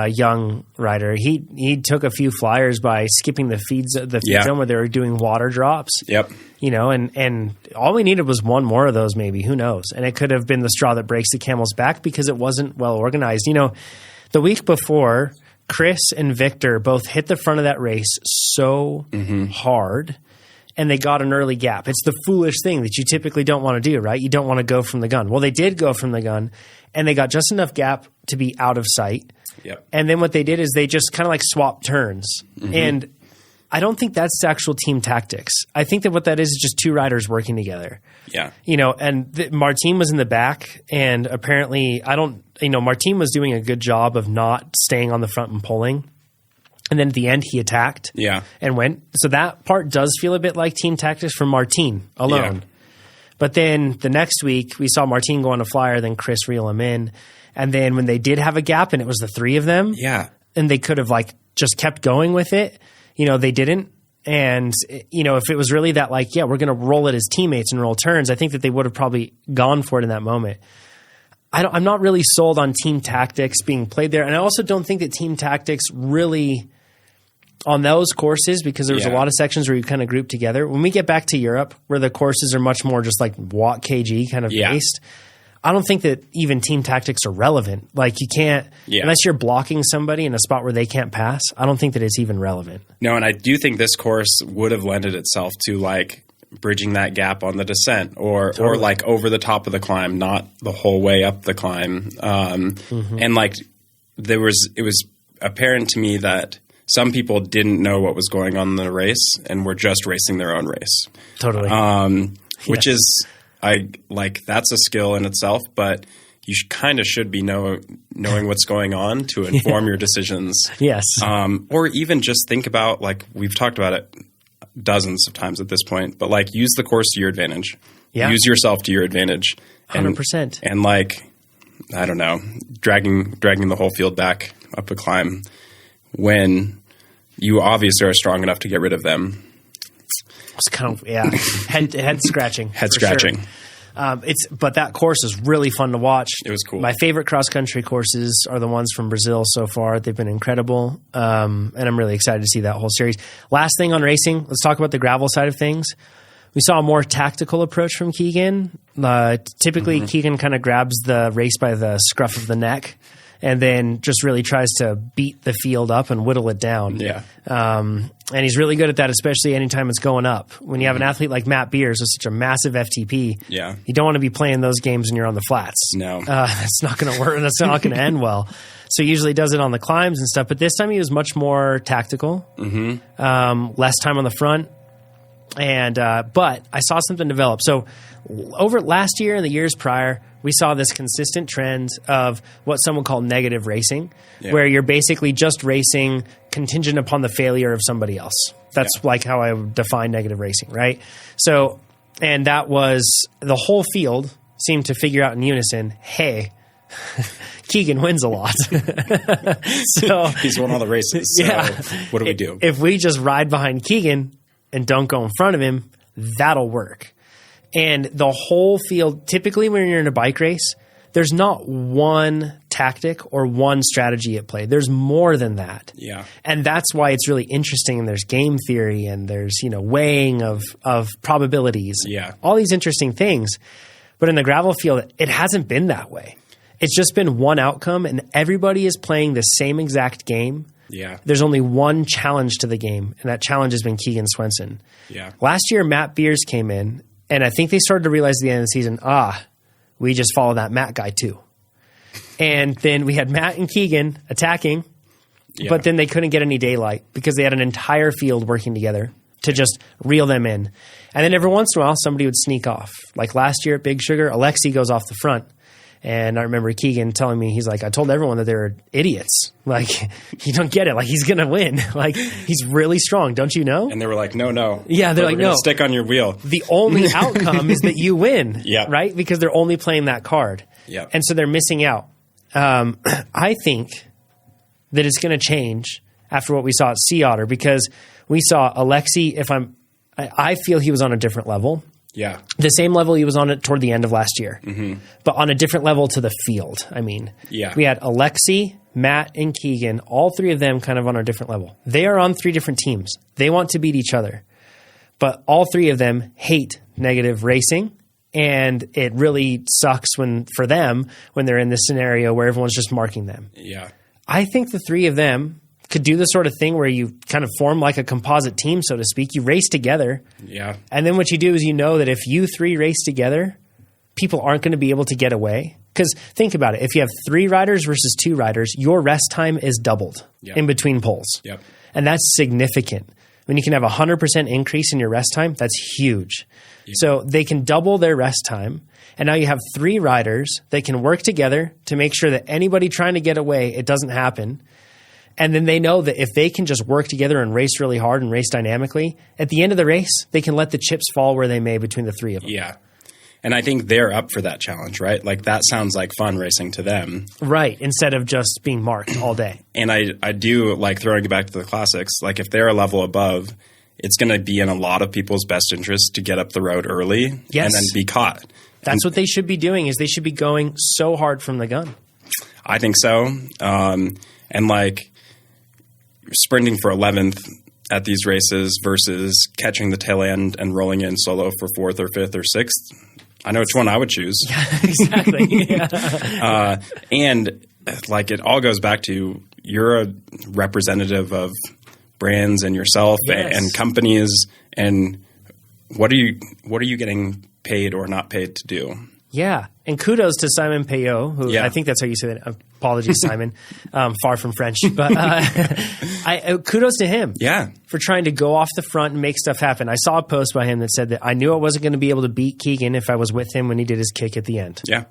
young rider, he took a few flyers by skipping the feed zone where they were doing water drops. Yep. You know, and all we needed was one more of those maybe. Who knows? And it could have been the straw that breaks the camel's back because it wasn't well organized. You know, the week before, Chris and Victor both hit the front of that race so hard, and they got an early gap. It's the foolish thing that you typically don't want to do, right? You don't want to go from the gun. Well, they did go from the gun, and they got just enough gap to be out of sight. Yep. And then what they did is they just kind of like swapped turns. And I don't think that's actual team tactics. I think that what that is just two riders working together. Yeah. You know, and Martin was in the back, and apparently Martin was doing a good job of not staying on the front and pulling. And then at the end, he attacked and went. So that part does feel a bit like team tactics from Martin alone. Yeah. But then the next week, we saw Martin go on a flyer, then Chris reel him in. And then when they did have a gap and it was the three of them, and they could have like just kept going with it, you know, they didn't. And, you know, if it was really that like, we're going to roll it as teammates and roll turns, I think that they would have probably gone for it in that moment. I'm not really sold on team tactics being played there. And I also don't think that team tactics really on those courses, because there's a lot of sections where you kind of group together. When we get back to Europe, where the courses are much more just like watt kg kind of based, I don't think that even team tactics are relevant. Like you can't, unless you're blocking somebody in a spot where they can't pass, I don't think that it's even relevant. No, and I do think this course would have lended itself to like bridging that gap on the descent or like over the top of the climb, not the whole way up the climb. And like it was apparent to me that some people didn't know what was going on in the race and were just racing their own race. Totally. Which is, that's a skill in itself, but you kind of should be knowing what's going on to inform your decisions. Yes. Or even just think about, like, we've talked about it dozens of times at this point, but like use the course to your advantage. Yeah. Use yourself to your advantage. 100%. And like, I don't know, dragging the whole field back up a climb when you obviously are strong enough to get rid of them. It's kind of head scratching. Head scratching. Sure. But that course is really fun to watch. It was cool. My favorite cross country courses are the ones from Brazil so far. They've been incredible, and I'm really excited to see that whole series. Last thing on racing, let's talk about the gravel side of things. We saw a more tactical approach from Keegan. Typically, Keegan kind of grabs the race by the scruff of the neck, and then just really tries to beat the field up and whittle it down. Yeah. And he's really good at that, especially anytime it's going up. When you have an athlete like Matt Beers with such a massive FTP, you don't want to be playing those games when you're on the flats. No. That's not going to work. That's not going to end well. So he usually does it on the climbs and stuff. But this time he was much more tactical, less time on the front. And but I saw something develop. So over last year and the years prior, we saw this consistent trend of what some would call negative racing, where you're basically just racing contingent upon the failure of somebody else. That's like how I would define negative racing, right? So, and that was the whole field seemed to figure out in unison, hey, Keegan wins a lot. So he's won all the races. So what do we do? If we just ride behind Keegan and don't go in front of him, that'll work. And the whole field, typically when you're in a bike race, there's not one tactic or one strategy at play. There's more than that. Yeah. And that's why it's really interesting. And there's game theory and there's, weighing of probabilities. Yeah. All these interesting things. But in the gravel field, it hasn't been that way. It's just been one outcome, and everybody is playing the same exact game. Yeah. There's only one challenge to the game, and that challenge has been Keegan Swenson. Yeah. Last year, Matt Beers came in, and I think they started to realize at the end of the season, we just follow that Matt guy too. And then we had Matt and Keegan attacking, but then they couldn't get any daylight because they had an entire field working together to just reel them in. And then every once in a while, somebody would sneak off. Like last year at Big Sugar, Alexi goes off the front. And I remember Keegan telling me, he's like, I told everyone that they were idiots. Like, you don't get it. Like, he's going to win. Like, he's really strong. Don't you know? And they were like, no. Yeah, they're like, no. Stick on your wheel. The only outcome is that you win. Yeah. Right? Because they're only playing that card. Yeah. And so they're missing out. I think that it's going to change after what we saw at Sea Otter, because we saw Alexi, I feel he was on a different level. Yeah. The same level he was on it toward the end of last year, but on a different level to the field. I mean, we had Alexi, Matt, and Keegan, all three of them kind of on a different level. They are on three different teams. They want to beat each other, but all three of them hate negative racing, and it really sucks for them when they're in this scenario where everyone's just marking them. Yeah. I think the three of them could do the sort of thing where you kind of form like a composite team, so to speak. You race together. Yeah. And then what you do is if you three race together, people aren't going to be able to get away. Because think about it. If you have 3 riders versus 2 riders, your rest time is doubled in between poles. Yep. And that's significant. When you can have a 100% increase in your rest time, that's huge. Yep. So they can double their rest time. And now you have 3 riders that can work together to make sure that anybody trying to get away, it doesn't happen. And then they know that if they can just work together and race really hard and race dynamically, at the end of the race, they can let the chips fall where they may between the 3 of them. Yeah. And I think they're up for that challenge, right? Like that sounds like fun racing to them. Right. Instead of just being marked all day. And I do like throwing it back to the classics. Like if they're a level above, it's going to be in a lot of people's best interest to get up the road early and then be caught. That's what they should be doing, is they should be going so hard from the gun. I think so. And like sprinting for 11th at these races versus catching the tail end and rolling in solo for 4th or 5th or 6th. I know which one I would choose. Yeah, exactly. Yeah. And like it all goes back to you're a representative of brands and yourself and companies, and what are you getting paid or not paid to do? Yeah. And kudos to Simon Payot, who I think that's how you say that. Apologies, Simon. Far from French. But kudos to him for trying to go off the front and make stuff happen. I saw a post by him that said that I knew I wasn't going to be able to beat Keegan if I was with him when he did his kick at the end. Yeah.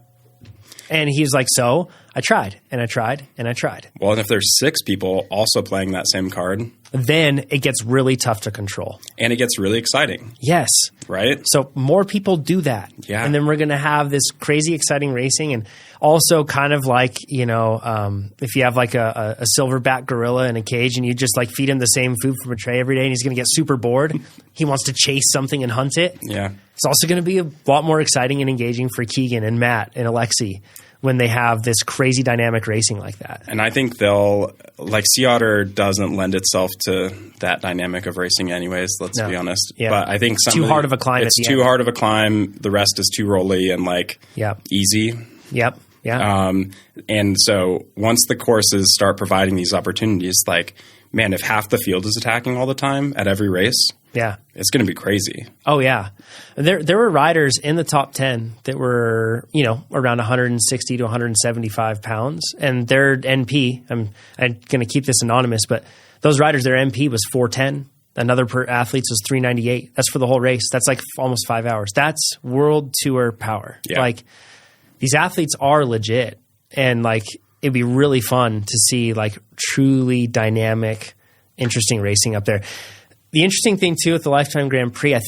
And he was like, so I tried and I tried and I tried. Well, and if there's 6 people also playing that same card, then it gets really tough to control. And it gets really exciting. Yes. Right? So more people do that. Yeah. And then we're going to have this crazy exciting racing. And also kind of like, if you have like a silverback gorilla in a cage and you just like feed him the same food from a tray every day and he's going to get super bored. He wants to chase something and hunt it. Yeah. It's also going to be a lot more exciting and engaging for Keegan and Matt and Alexi when they have this crazy dynamic racing like that. And I think Sea Otter doesn't lend itself to that dynamic of racing anyways, let's be honest. Yeah. But I think too hard of a climb. It's too hard of a climb. The rest is too rolly and easy. Yep. Yeah. And so once the courses start providing these opportunities, if half the field is attacking all the time at every race, it's going to be crazy. Oh yeah. There were riders in the top 10 that were, around 160 to 175 pounds, and their NP, I'm going to keep this anonymous, but those riders, their NP was 410, Another per athlete's was 398. That's for the whole race. That's like almost 5 hours. That's world tour power. Yeah. Like these athletes are legit, and like it'd be really fun to see like truly dynamic, interesting racing up there. The interesting thing too with the Lifetime Grand Prix, I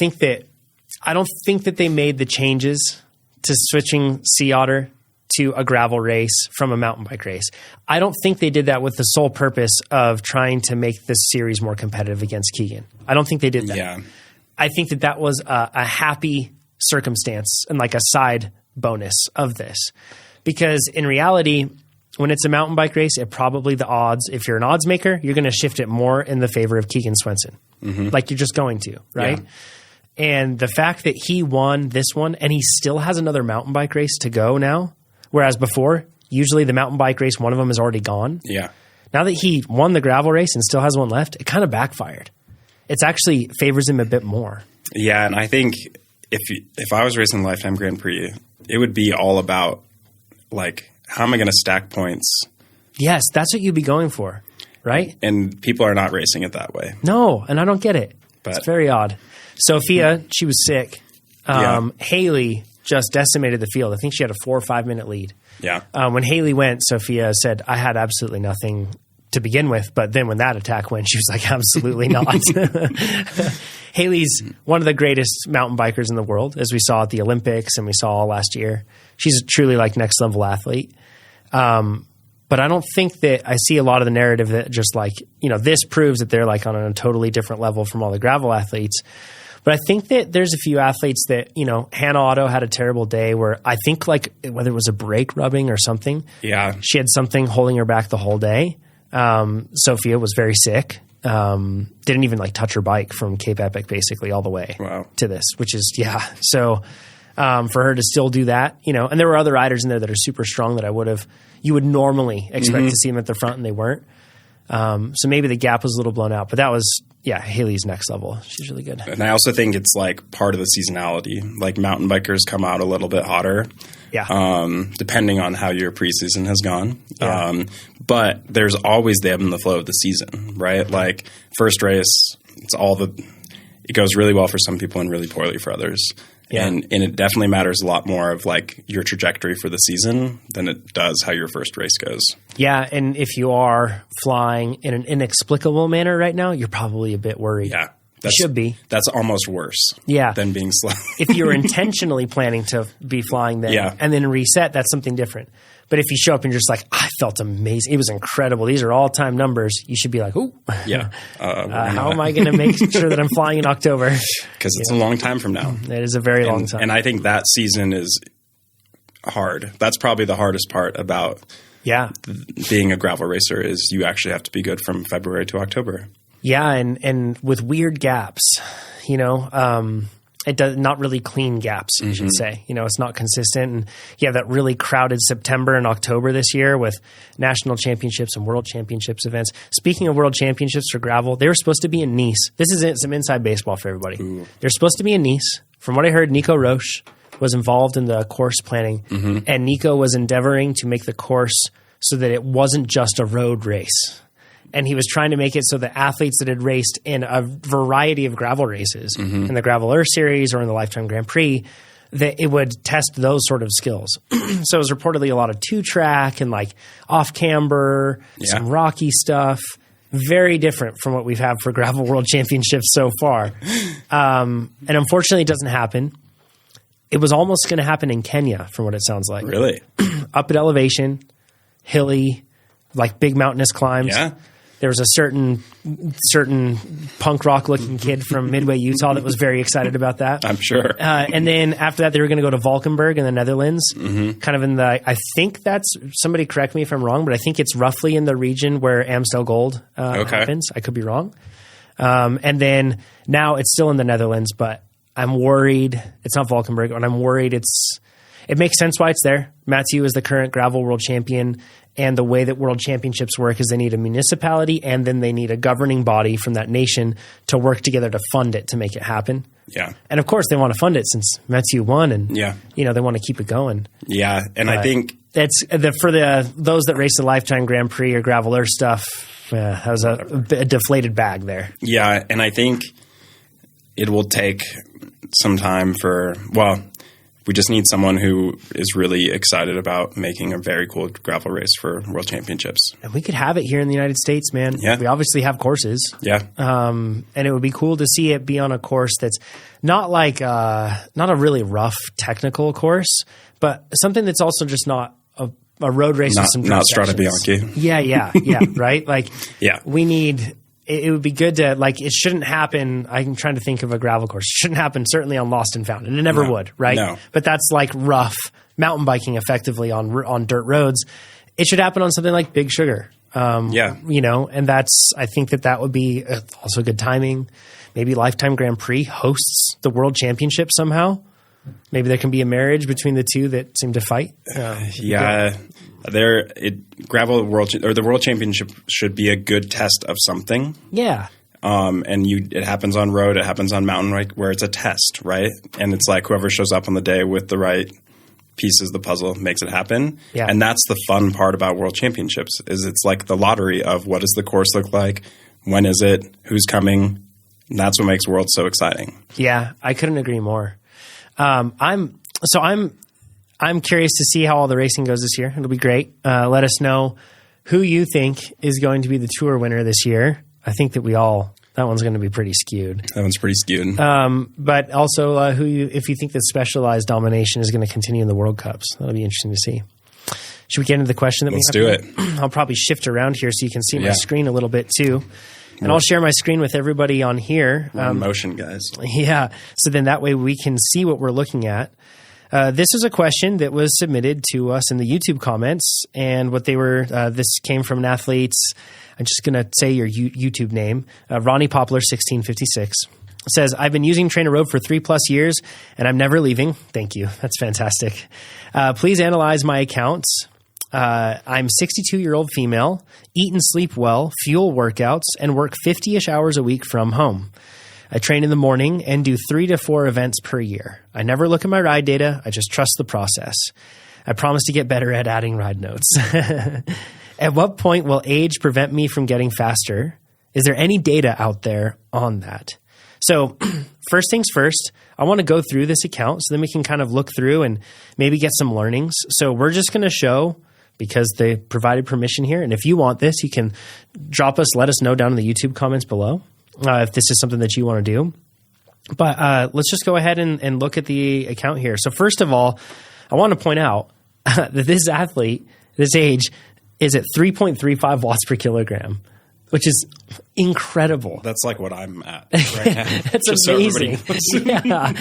don't think that they made the changes to switching Sea Otter to a gravel race from a mountain bike race. I don't think they did that with the sole purpose of trying to make this series more competitive against Keegan. I don't think they did that. Yeah. I think that was a happy circumstance and like a side bonus of this. Because in reality, when it's a mountain bike race, it probably the odds, if you're an odds maker, you're going to shift it more in the favor of Keegan Swenson. Mm-hmm. Like you're just going to, right? Yeah. And the fact that he won this one and he still has another mountain bike race to go now, whereas before, usually the mountain bike race, one of them is already gone. Yeah. Now that he won the gravel race and still has one left, it kind of backfired. It's actually favors him a bit more. Yeah, and I think if I was racing the Lifetime Grand Prix, it would be all about, like, how am I going to stack points? Yes, that's what you'd be going for, right? And people are not racing it that way. No, and I don't get it. It's very odd. Sophia, she was sick. Haley just decimated the field. I think she had a 4 or 5 minute lead. Yeah. When Haley went, Sophia said, I had absolutely nothing to begin with. But then when that attack went, she was like, absolutely not. Haley's one of the greatest mountain bikers in the world, as we saw at the Olympics and we saw all last year. She's a truly like next level athlete. But I don't think that I see a lot of the narrative that just like, you know, this proves that they're like on a totally different level from all the gravel athletes. But I think that there's a few athletes that, you know, Hannah Otto had a terrible day where I think like whether it was a brake rubbing or something. Yeah. She had something holding her back the whole day. Sophia was very sick. Didn't even like touch her bike from Cape Epic basically all the way to this, which is, So for her to still do that, you know, and there were other riders in there that are super strong that you would normally expect to see them at the front and they weren't. So maybe the gap was a little blown out, but that was, Haley's next level. She's really good. And I also think it's like part of the seasonality. Like mountain bikers come out a little bit hotter. Yeah. Depending on how your preseason has gone. Yeah. But there's always the ebb and the flow of the season, right? Like first race, it goes really well for some people and really poorly for others. Yeah. And it definitely matters a lot more of like your trajectory for the season than it does how your first race goes. Yeah. And if you are flying in an inexplicable manner right now, you're probably a bit worried. Yeah. You should be. That's almost worse than being slow. If you're intentionally planning to be flying then and then reset, that's something different. But if you show up and you're just like, I felt amazing. It was incredible. These are all-time numbers. You should be like, ooh. Yeah. How am I going to make sure that I'm flying in October? Because it's a long time from now. It is a very long time. And I think that season is hard. That's probably the hardest part about being a gravel racer is you actually have to be good from February to October. Yeah, and with weird gaps, you know, it does not really clean gaps, you should say. You know, it's not consistent. And you have that really crowded September and October this year with national championships and world championships events. Speaking of world championships for gravel, they were supposed to be in Nice. This is some inside baseball for everybody. Ooh. They're supposed to be in Nice. From what I heard, Nico Roche was involved in the course planning. And Nico was endeavoring to make the course so that it wasn't just a road race. And he was trying to make it so that athletes that had raced in a variety of gravel races, in the Gravel Earth Series or in the Lifetime Grand Prix, that it would test those sort of skills. So it was reportedly a lot of two-track and like off-camber, some rocky stuff. Very different from what we've had for Gravel World Championships so far. And unfortunately, it doesn't happen. It was almost going to happen in Kenya, from what it sounds like. Really? Up at elevation, hilly, like big mountainous climbs. Yeah. There was a certain punk rock looking kid from Midway, Utah that was very excited about that. I'm sure. And then after that, they were going to go to Valkenburg in the Netherlands, kind of in the, I think that's, somebody correct me if I'm wrong, but I think it's roughly in the region where Amstel Gold happens. I could be wrong. And then now it's still in the Netherlands, but I'm worried it's not Valkenburg, and I'm worried it makes sense why it's there. Matthieu is the current gravel world champion. And the way that world championships work is they need a municipality and then they need a governing body from that nation to work together to fund it to make it happen. Yeah. And of course they want to fund it since Matthieu won and you know, they want to keep it going. Yeah. And I think that's for those that race the Lifetime Grand Prix or Gravel Earth stuff, that was a deflated bag there. Yeah, and I think it will take some time we just need someone who is really excited about making a very cool gravel race for World Championships. And we could have it here in the United States, man. Yeah. We obviously have courses. Yeah. And it would be cool to see it be on a course that's not like not a really rough technical course, but something that's also just not a road race with some not Strada Bianchi. Yeah, right? Like, yeah. We need – it would be good to – like, it shouldn't happen – I'm trying to think of a gravel course. It shouldn't happen certainly on Lost and Found, and it never would, right? No. But that's like rough mountain biking effectively on dirt roads. It should happen on something like Big Sugar. You know, and that's – I think that would be also good timing. Maybe Lifetime Grand Prix hosts the World Championship somehow. Maybe there can be a marriage between the two that seem to fight. Gravel World or the World Championship should be a good test of something. Yeah. And it happens on road, it happens on mountain, right, where it's a test, right? And it's like whoever shows up on the day with the right pieces of the puzzle makes it happen. Yeah. And that's the fun part about World Championships is it's like the lottery of what does the course look like, when is it, who's coming, and that's what makes World so exciting. Yeah, I couldn't agree more. I'm curious to see how all the racing goes this year. It'll be great. Let us know who you think is going to be the Tour winner this year. I think that that one's going to be pretty skewed. That one's pretty skewed. But also if you think that Specialized Domination is going to continue in the World Cups. That'll be interesting to see. Should we get into the question that Let's do it. I'll probably shift around here so you can see my screen a little bit too. And I'll share my screen with everybody on here. We're in motion, guys. Yeah. So then that way we can see what we're looking at. This is a question that was submitted to us in the YouTube comments. And what they were, this came from an athlete. I'm just going to say your YouTube name. Ronnie Poplar, 1656. Says, I've been using TrainerRoad for 3+ years and I'm never leaving. Thank you. That's fantastic. Please analyze my accounts. I'm 62-year-old female, eat and sleep well, fuel workouts, and work 50-ish hours a week from home. I train in the morning and do 3 to 4 events per year. I never look at my ride data. I just trust the process. I promise to get better at adding ride notes. At what point will age prevent me from getting faster? Is there any data out there on that? So first things first, I want to go through this account so then we can kind of look through and maybe get some learnings. So we're just going to show, because they provided permission here, and if you want this, you can let us know down in the YouTube comments below if this is something that you want to do. But let's just go ahead and look at the account here. So first of all, I want to point out that this athlete, this age, is at 3.35 watts per kilogram, which is incredible. That's like what I'm at right now. That's amazing. So yeah,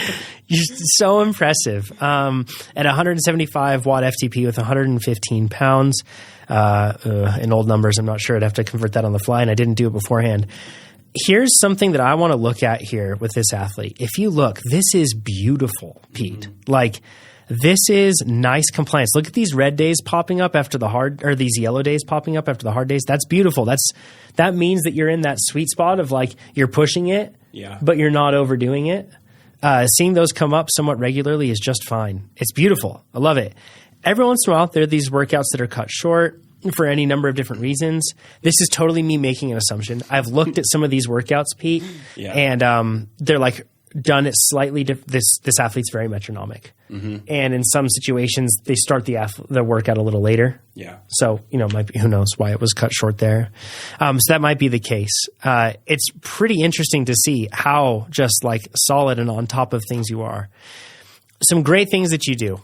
so impressive. At 175 watt FTP with 115 pounds. In old numbers, I'm not sure. I'd have to convert that on the fly, and I didn't do it beforehand. Here's something that I want to look at here with this athlete. If you look, this is beautiful, Pete. Mm-hmm. Like, this is nice compliance. Look at these red days popping up after the hard, or these yellow days popping up after the hard days. That's beautiful. That means that you're in that sweet spot of like you're pushing it, but you're not overdoing it. Seeing those come up somewhat regularly is just fine. It's beautiful. I love it. Every once in a while, there are these workouts that are cut short for any number of different reasons. This is totally me making an assumption. I've looked at some of these workouts, Pete, and they're like done at slightly this athlete's very metronomic. Mm-hmm. And in some situations, they start the workout a little later. Yeah. So, might be, who knows why it was cut short there. So that might be the case. It's pretty interesting to see how just like solid and on top of things you are. Some great things that you do.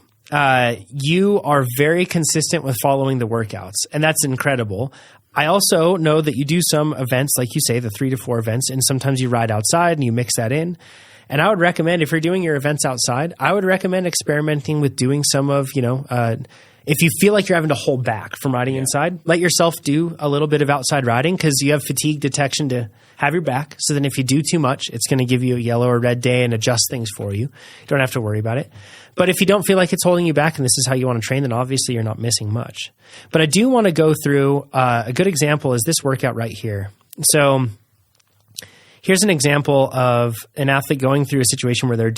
You are very consistent with following the workouts, and that's incredible. I also know that you do some events, like you say, the 3 to 4 events, and sometimes you ride outside and you mix that in. And I would recommend, if you're doing your events outside, I would recommend experimenting with doing some of, if you feel like you're having to hold back from riding inside, let yourself do a little bit of outside riding because you have fatigue detection to have your back. So then if you do too much, it's going to give you a yellow or red day and adjust things for you. You don't have to worry about it. But if you don't feel like it's holding you back and this is how you want to train, then obviously you're not missing much. But I do want to go through a good example is this workout right here. So here's an example of an athlete going through a situation where they're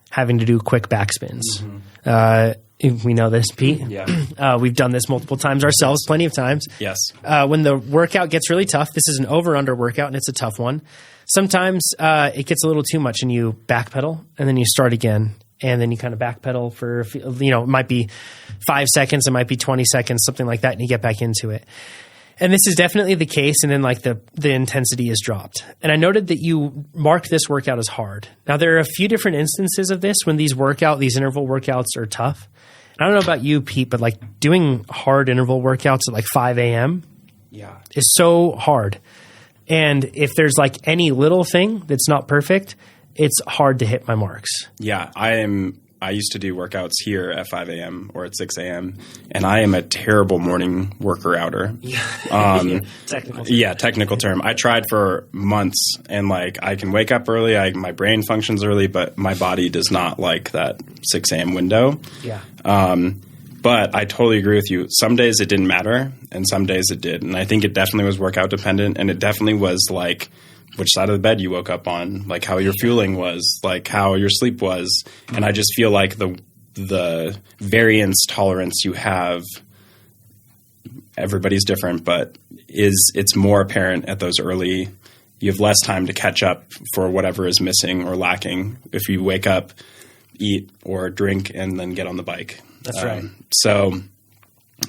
having to do quick backspins. Mm-hmm. We know this, Pete. Yeah. We've done this multiple times ourselves, plenty of times. Yes. When the workout gets really tough, this is an over-under workout, and it's a tough one. Sometimes it gets a little too much, and you backpedal, and then you start again, and then you kind of backpedal for, it might be 5 seconds, it might be 20 seconds, something like that, and you get back into it. And this is definitely the case, and then like the intensity is dropped. And I noted that you marked this workout as hard. Now, there are a few different instances of this when these interval workouts are tough. I don't know about you, Pete, but like doing hard interval workouts at like 5 a.m. is so hard. And if there's like any little thing that's not perfect, it's hard to hit my marks. Yeah, I used to do workouts here at 5 a.m. or at 6 a.m. and I am a terrible morning worker-outer. Technical term. I tried for months, and like I can wake up early, my brain functions early, but my body does not like that 6 a.m. window. Yeah. But I totally agree with you. Some days it didn't matter, and some days it did. And I think it definitely was workout dependent, and it definitely was like which side of the bed you woke up on, like how your fueling was, like how your sleep was. And I just feel like the variance tolerance you have, everybody's different, but it's more apparent at those early. You have less time to catch up for whatever is missing or lacking if you wake up, eat or drink, and then get on the bike. That's right.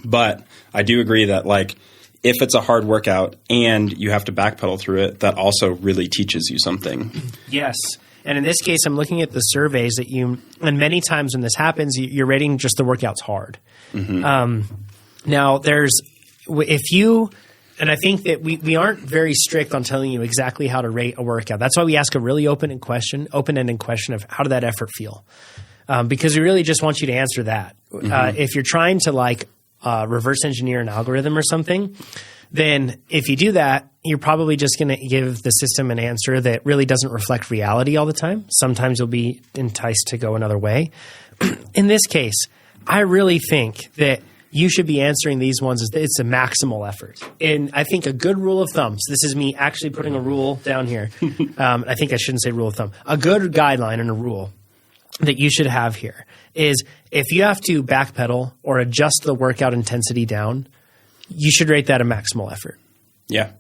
But I do agree that like if it's a hard workout and you have to backpedal through it, that also really teaches you something. Yes. And in this case, I'm looking at the surveys and many times when this happens, you're rating just the workouts hard. Mm-hmm. Now and I think that we aren't very strict on telling you exactly how to rate a workout. That's why we ask a really open-ended question of how did that effort feel? Because we really just want you to answer that. Mm-hmm. If you're trying to like reverse engineer an algorithm or something, then if you do that, you're probably just going to give the system an answer that really doesn't reflect reality all the time. Sometimes you'll be enticed to go another way. In this case, I really think that you should be answering these ones as it's a maximal effort. And I think a good rule of thumb, so this is me actually putting a rule down here. I think I shouldn't say rule of thumb. A good guideline and a rule that you should have here is if you have to backpedal or adjust the workout intensity down, you should rate that a maximal effort. Yeah.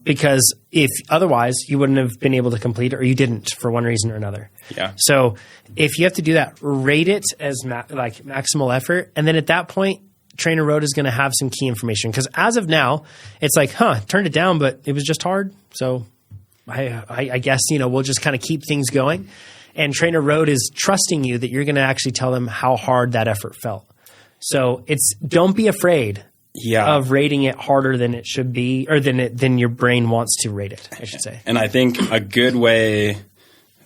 Because if otherwise you wouldn't have been able to complete it, or you didn't for one reason or another. Yeah. So if you have to do that, rate it as maximal effort. And then at that point, TrainerRoad is going to have some key information. Because as of now, it's like, turned it down, but it was just hard. So I guess, we'll just kind of keep things going. And TrainerRoad is trusting you that you're going to actually tell them how hard that effort felt. So don't be afraid of rating it harder than it should be, or than your brain wants to rate it, I should say. And I think a good way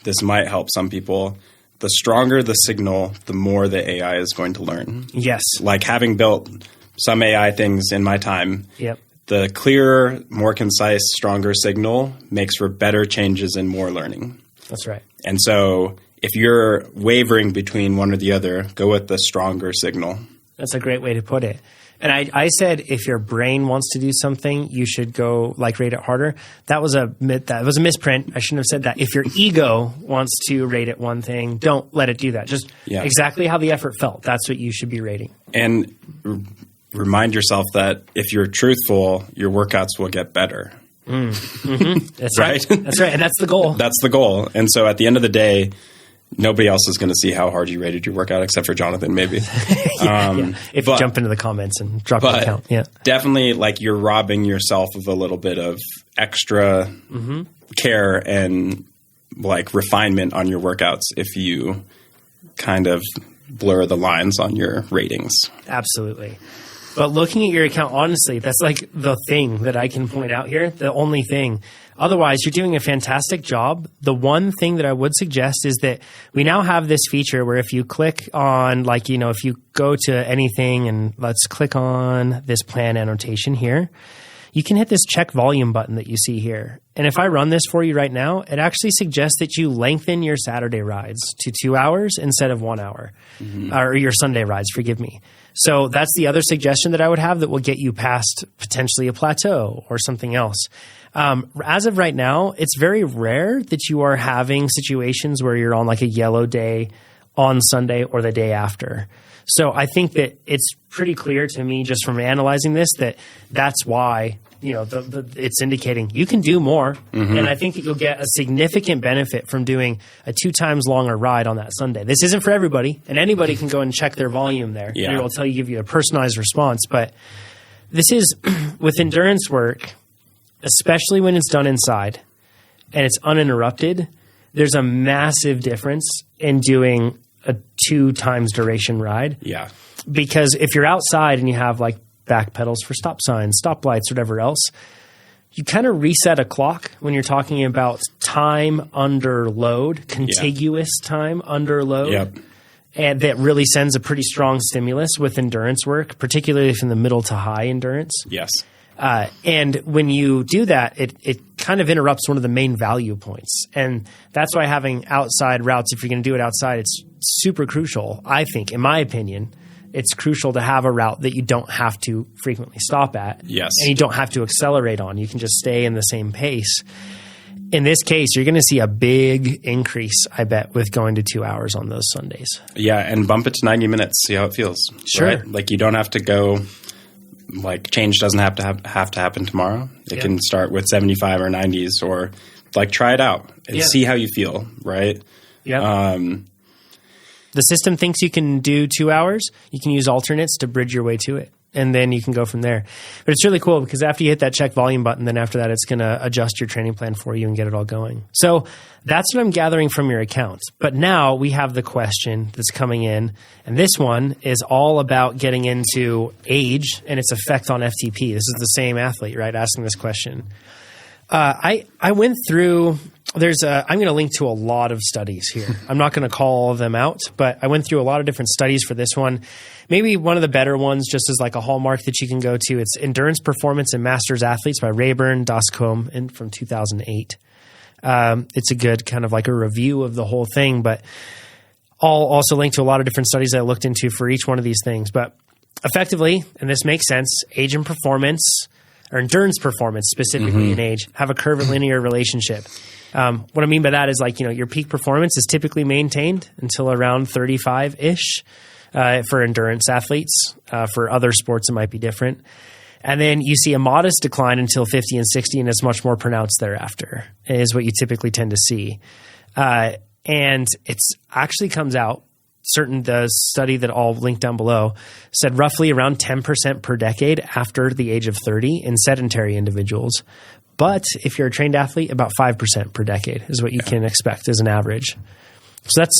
this might help some people, the stronger the signal, the more the AI is going to learn. Yes. Like having built some AI things in my time, the clearer, more concise, stronger signal makes for better changes and more learning. That's right. And so if you're wavering between one or the other, go with the stronger signal. That's a great way to put it. And I said if your brain wants to do something, you should go rate it harder. That was a misprint. I shouldn't have said that. If your ego wants to rate it one thing, don't let it do that. Just exactly how the effort felt. That's what you should be rating. And remind yourself that if you're truthful, your workouts will get better. Mm-hmm. That's right. That's right. And that's the goal. That's the goal. And so at the end of the day, nobody else is going to see how hard you rated your workout except for Jonathan, maybe. If you jump into the comments and drop your account. Yeah. Definitely you're robbing yourself of a little bit of extra care and refinement on your workouts if you kind of blur the lines on your ratings. Absolutely. But looking at your account, honestly, that's the thing that I can point out here, the only thing. Otherwise, you're doing a fantastic job. The one thing that I would suggest is that we now have this feature where if you click on, if you go to anything and let's click on this plan annotation here, you can hit this check volume button that you see here. And if I run this for you right now, it actually suggests that you lengthen your Saturday rides to 2 hours instead of 1 hour, or your Sunday rides, forgive me. So that's the other suggestion that I would have that will get you past potentially a plateau or something else. As of right now, it's very rare that you are having situations where you're on a yellow day on Sunday or the day after. So I think that it's pretty clear to me just from analyzing this that that's why, it's indicating you can do more. Mm-hmm. And I think that you'll get a significant benefit from doing a 2 times longer ride on that Sunday. This isn't for everybody, and anybody can go and check their volume there. Yeah. And it will give you a personalized response. But this is with endurance work, especially when it's done inside and it's uninterrupted, there's a massive difference in doing a 2 times duration ride. Yeah. Because if you're outside and you have like back pedals for stop signs, stoplights, whatever else, you kind of reset a clock when you're talking about time under load, contiguous time under load. Yep. And that really sends a pretty strong stimulus with endurance work, particularly from the middle to high endurance. Yes. And when you do that, it kind of interrupts one of the main value points. And that's why having outside routes, if you're going to do it outside, it's super crucial. I think, in my opinion, it's crucial to have a route that you don't have to frequently stop at. Yes. And you don't have to accelerate on. You can just stay in the same pace. In this case, you're going to see a big increase, I bet, with going to 2 hours on those Sundays. Yeah, and bump it to 90 minutes, see how it feels. Sure. Right? Like you don't have to go, like change doesn't have to happen tomorrow. It can start with 75 or 90s, or like try it out and see how you feel, right? Yeah. The system thinks you can do 2 hours. You can use alternates to bridge your way to it, and then you can go from there. But it's really cool because after you hit that check volume button, then after that, it's going to adjust your training plan for you and get it all going. So that's what I'm gathering from your account. But now we have the question that's coming in, and this one is all about getting into age and its effect on FTP. This is the same athlete, right, asking this question. I went through – I'm going to link to a lot of studies here. I'm not going to call all of them out, but I went through a lot of different studies for this one. Maybe one of the better ones, just as like a hallmark that you can go to, it's Endurance Performance in Masters Athletes by Rayburn, Dascombe, from 2008. It's a good kind of like a review of the whole thing, but I'll also link to a lot of different studies that I looked into for each one of these things. But effectively, and this makes sense, age and performance, or endurance performance specifically in age, have a curve and linear relationship. What I mean by that is like, your peak performance is typically maintained until around 35-ish for endurance athletes. For other sports, it might be different. And then you see a modest decline until 50 and 60, and it's much more pronounced thereafter, is what you typically tend to see. And it's actually comes out, the study that I'll link down below said roughly around 10% per decade after the age of 30 in sedentary individuals. But if you're a trained athlete, about 5% per decade is what you can expect as an average. So that's,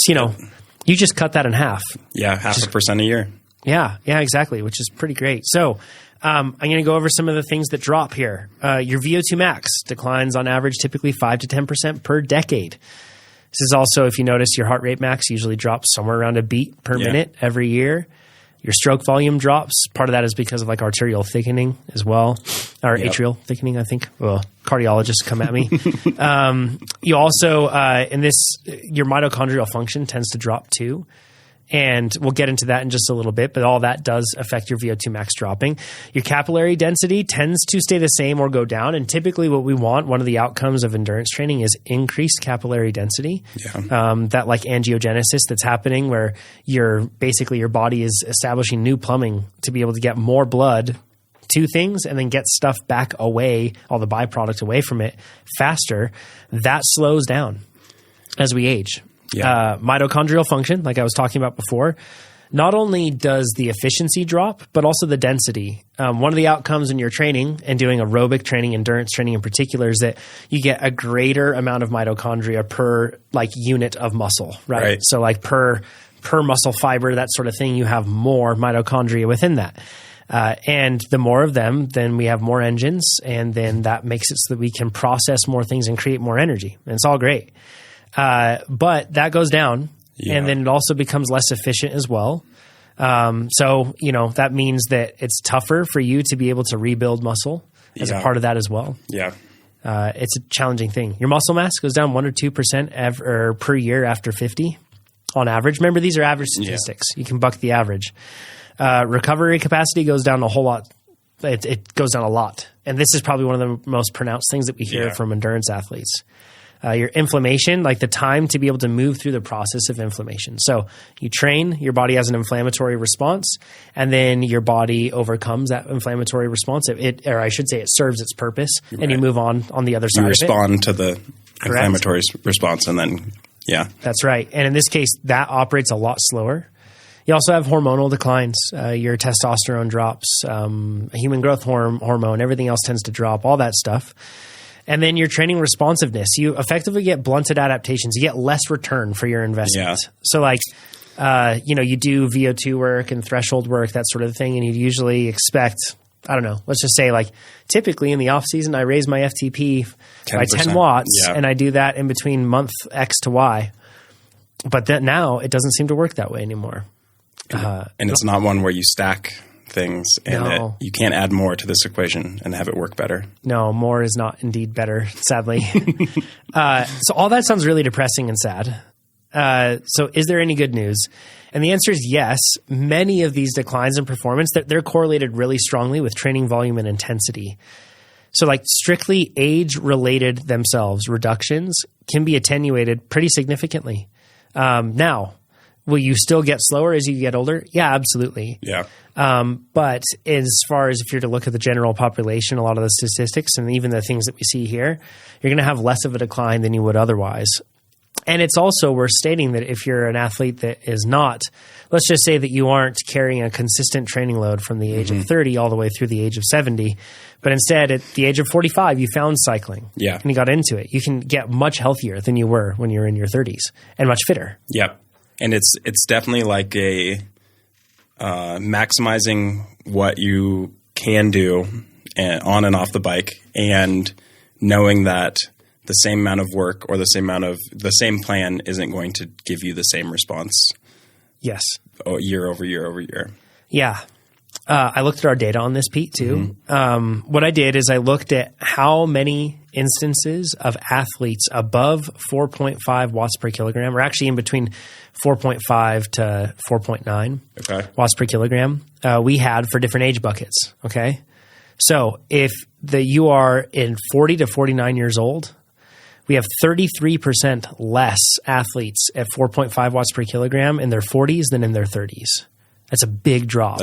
you just cut that in half. Yeah, 0.5% a year. Yeah, exactly, which is pretty great. So I'm going to go over some of the things that drop here. Your VO2 max declines on average typically 5 to 10% per decade. This is also, if you notice, your heart rate max usually drops somewhere around a beat per minute every year. Your stroke volume drops. Part of that is because of like arterial thickening as well, or atrial thickening, I think. Well, cardiologists come at me. You also, your mitochondrial function tends to drop too. And we'll get into that in just a little bit, but all that does affect your VO2 max dropping. Your capillary density tends to stay the same or go down. And typically what we want, one of the outcomes of endurance training is increased capillary density. Yeah. That like angiogenesis that's happening where your body is establishing new plumbing to be able to get more blood to things and then get stuff back away, all the byproduct away from it faster. That slows down as we age. Yeah. Mitochondrial function, like I was talking about before, not only does the efficiency drop, but also the density. One of the outcomes in your training and doing aerobic training, endurance training in particular, is that you get a greater amount of mitochondria per like unit of muscle, right? So like per muscle fiber, that sort of thing, you have more mitochondria within that. And the more of them, then we have more engines, and then that makes it so that we can process more things and create more energy. And it's all great. But that goes down, and then it also becomes less efficient as well. So, that means that it's tougher for you to be able to rebuild muscle as a part of that as well. Yeah. It's a challenging thing. Your muscle mass goes down 1 or 2% per year after 50 on average. Remember, these are average statistics. You can buck the average. Recovery capacity goes down a whole lot. It goes down a lot. And this is probably one of the most pronounced things that we hear from endurance athletes. your inflammation, like the time to be able to move through the process of inflammation. So you train, your body has an inflammatory response, and then your body overcomes that inflammatory response. Or I should say it serves its purpose, and you move on the other side of it. You respond to the inflammatory response, and then, yeah. That's right. And in this case, that operates a lot slower. You also have hormonal declines. Your testosterone drops, human growth hormone, everything else tends to drop, all that stuff. And then your training responsiveness. You effectively get blunted adaptations. You get less return for your investment. Yeah. So like, you do VO2 work and threshold work, that sort of thing, and you'd usually expect, I don't know, let's just say like typically in the off season, I raise my FTP 10%. By 10 watts, and I do that in between month X to Y. But then now it doesn't seem to work that way anymore. And it's not one where you stack things and you can't add more to this equation and have it work better. No, more is not indeed better, sadly. So all that sounds really depressing and sad. So is there any good news? And the answer is yes. Many of these declines in performance, they're correlated really strongly with training volume and intensity. So like strictly age-related themselves, reductions can be attenuated pretty significantly. Now, will you still get slower as you get older? Yeah, absolutely. Yeah. But as far as if you're to look at the general population, a lot of the statistics and even the things that we see here, you're going to have less of a decline than you would otherwise. And it's also worth stating that if you're an athlete that is not, let's just say that you aren't carrying a consistent training load from the age of 30 all the way through the age of 70, but instead at the age of 45, you found cycling and you got into it. You can get much healthier than you were when you're in your 30s and much fitter. Yep. And it's definitely like a maximizing what you can do on and off the bike, and knowing that the same amount of work or the same plan isn't going to give you the same response. Yes. Year over year over year. Yeah. I looked at our data on this, Pete, too. What I did is I looked at how many instances of athletes above 4.5 watts per kilogram, or actually in between 4.5 to 4.9 watts per kilogram, we had for different age buckets. Okay. So if you are in 40 to 49 years old, we have 33% less athletes at 4.5 watts per kilogram in their 40s than in their 30s. That's a big drop.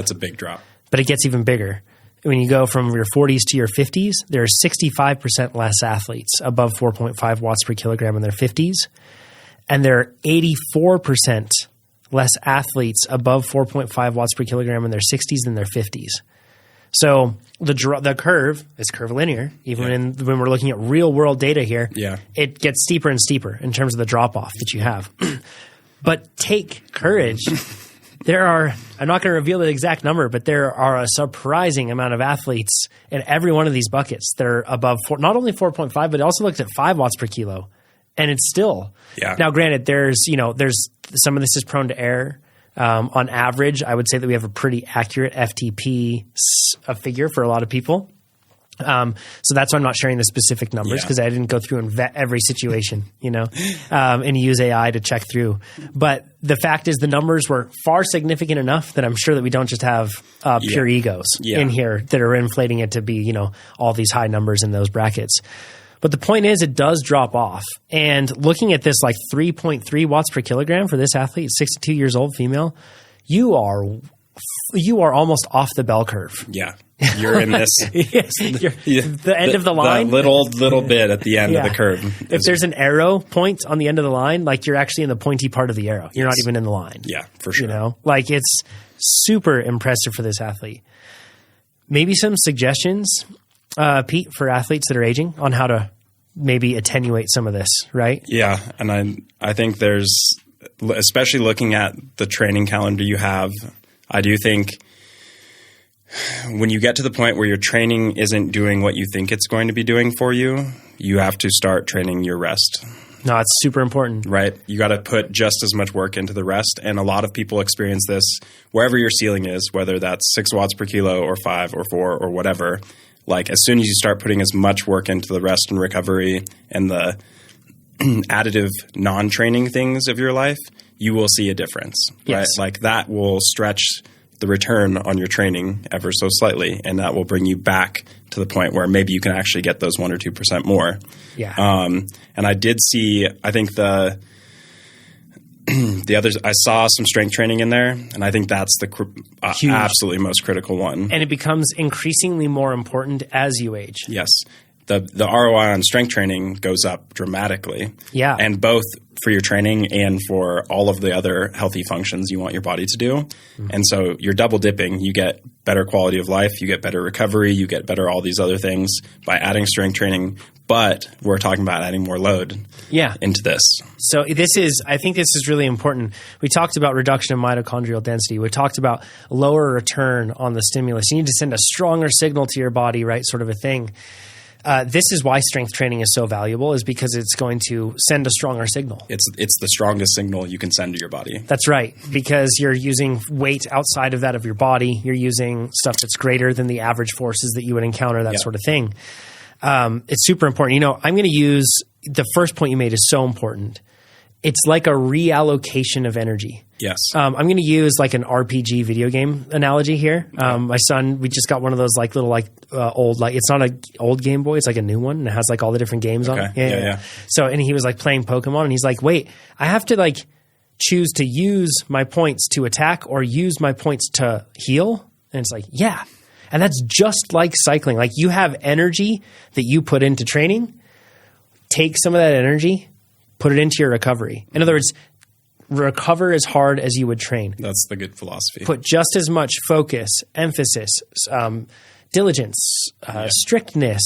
But it gets even bigger. When you go from your 40s to your 50s, there are 65% less athletes above 4.5 watts per kilogram in their 50s. And there are 84% less athletes above 4.5 watts per kilogram in their 60s than their 50s. So the curve is curvilinear. Even when we're looking at real world data here, it gets steeper and steeper in terms of the drop off that you have. But take courage. I'm not going to reveal the exact number, but there are a surprising amount of athletes in every one of these buckets that are above not only 4.5, but it also looks at 5 watts per kilo. And it's still. Now, granted, there's some of this is prone to error. On average, I would say that we have a pretty accurate FTP figure for a lot of people. So that's why I'm not sharing the specific numbers, because I didn't go through and vet every situation, and use AI to check through. But the fact is the numbers were far significant enough that I'm sure that we don't just have pure egos in here that are inflating it to be, all these high numbers in those brackets. But the point is it does drop off. And looking at this like 3.3 watts per kilogram for this athlete, 62 years old, female, you are almost off the bell curve. Yeah. You're in this. The end of the line. The little bit at the end of the curve. If there's an arrow point on the end of the line, like you're actually in the pointy part of the arrow. You're not even in the line. Yeah, for sure. Like it's super impressive for this athlete. Maybe some suggestions, Pete, for athletes that are aging on how to maybe attenuate some of this, right? Yeah. And I think there's, especially looking at the training calendar you have, I do think when you get to the point where your training isn't doing what you think it's going to be doing for you, you have to start training your rest. No, it's super important. Right? You got to put just as much work into the rest. And a lot of people experience this wherever your ceiling is, whether that's 6 watts per kilo or 5 or 4 or whatever. Like as soon as you start putting as much work into the rest and recovery and the additive non-training things of your life, you will see a difference. Yes. Right? Like that will stretch the return on your training ever so slightly, and that will bring you back to the point where maybe you can actually get those 1 or 2% more. Yeah. And I did see, I think the others, I saw some strength training in there, and I think that's the absolutely most critical one. And it becomes increasingly more important as you age. Yes. The ROI on strength training goes up dramatically. Yeah. And both for your training and for all of the other healthy functions you want your body to do. Mm-hmm. And so you're double dipping. You get better quality of life. You get better recovery. You get better all these other things by adding strength training. But we're talking about adding more load into this. So I think this is really important. We talked about reduction of mitochondrial density. We talked about lower return on the stimulus. You need to send a stronger signal to your body, right? Sort of a thing. This is why strength training is so valuable, is because it's going to send a stronger signal. It's the strongest signal you can send to your body. That's right, because you're using weight outside of that of your body. You're using stuff that's greater than the average forces that you would encounter, that sort of thing. It's super important. I'm going to use the first point you made is so important. It's like a reallocation of energy. Yes. I'm going to use like an RPG video game analogy here. My son, we just got one of those like little old, like it's not an old Game Boy, it's like a new one, and it has like all the different games on it. Yeah. So, and he was like playing Pokemon, and he's like, wait, I have to like choose to use my points to attack or use my points to heal? And it's like, yeah. And that's just like cycling. Like you have energy that you put into training, take some of that energy, put it into your recovery. In other words, recover as hard as you would train. That's the good philosophy. Put just as much focus, emphasis, diligence, strictness,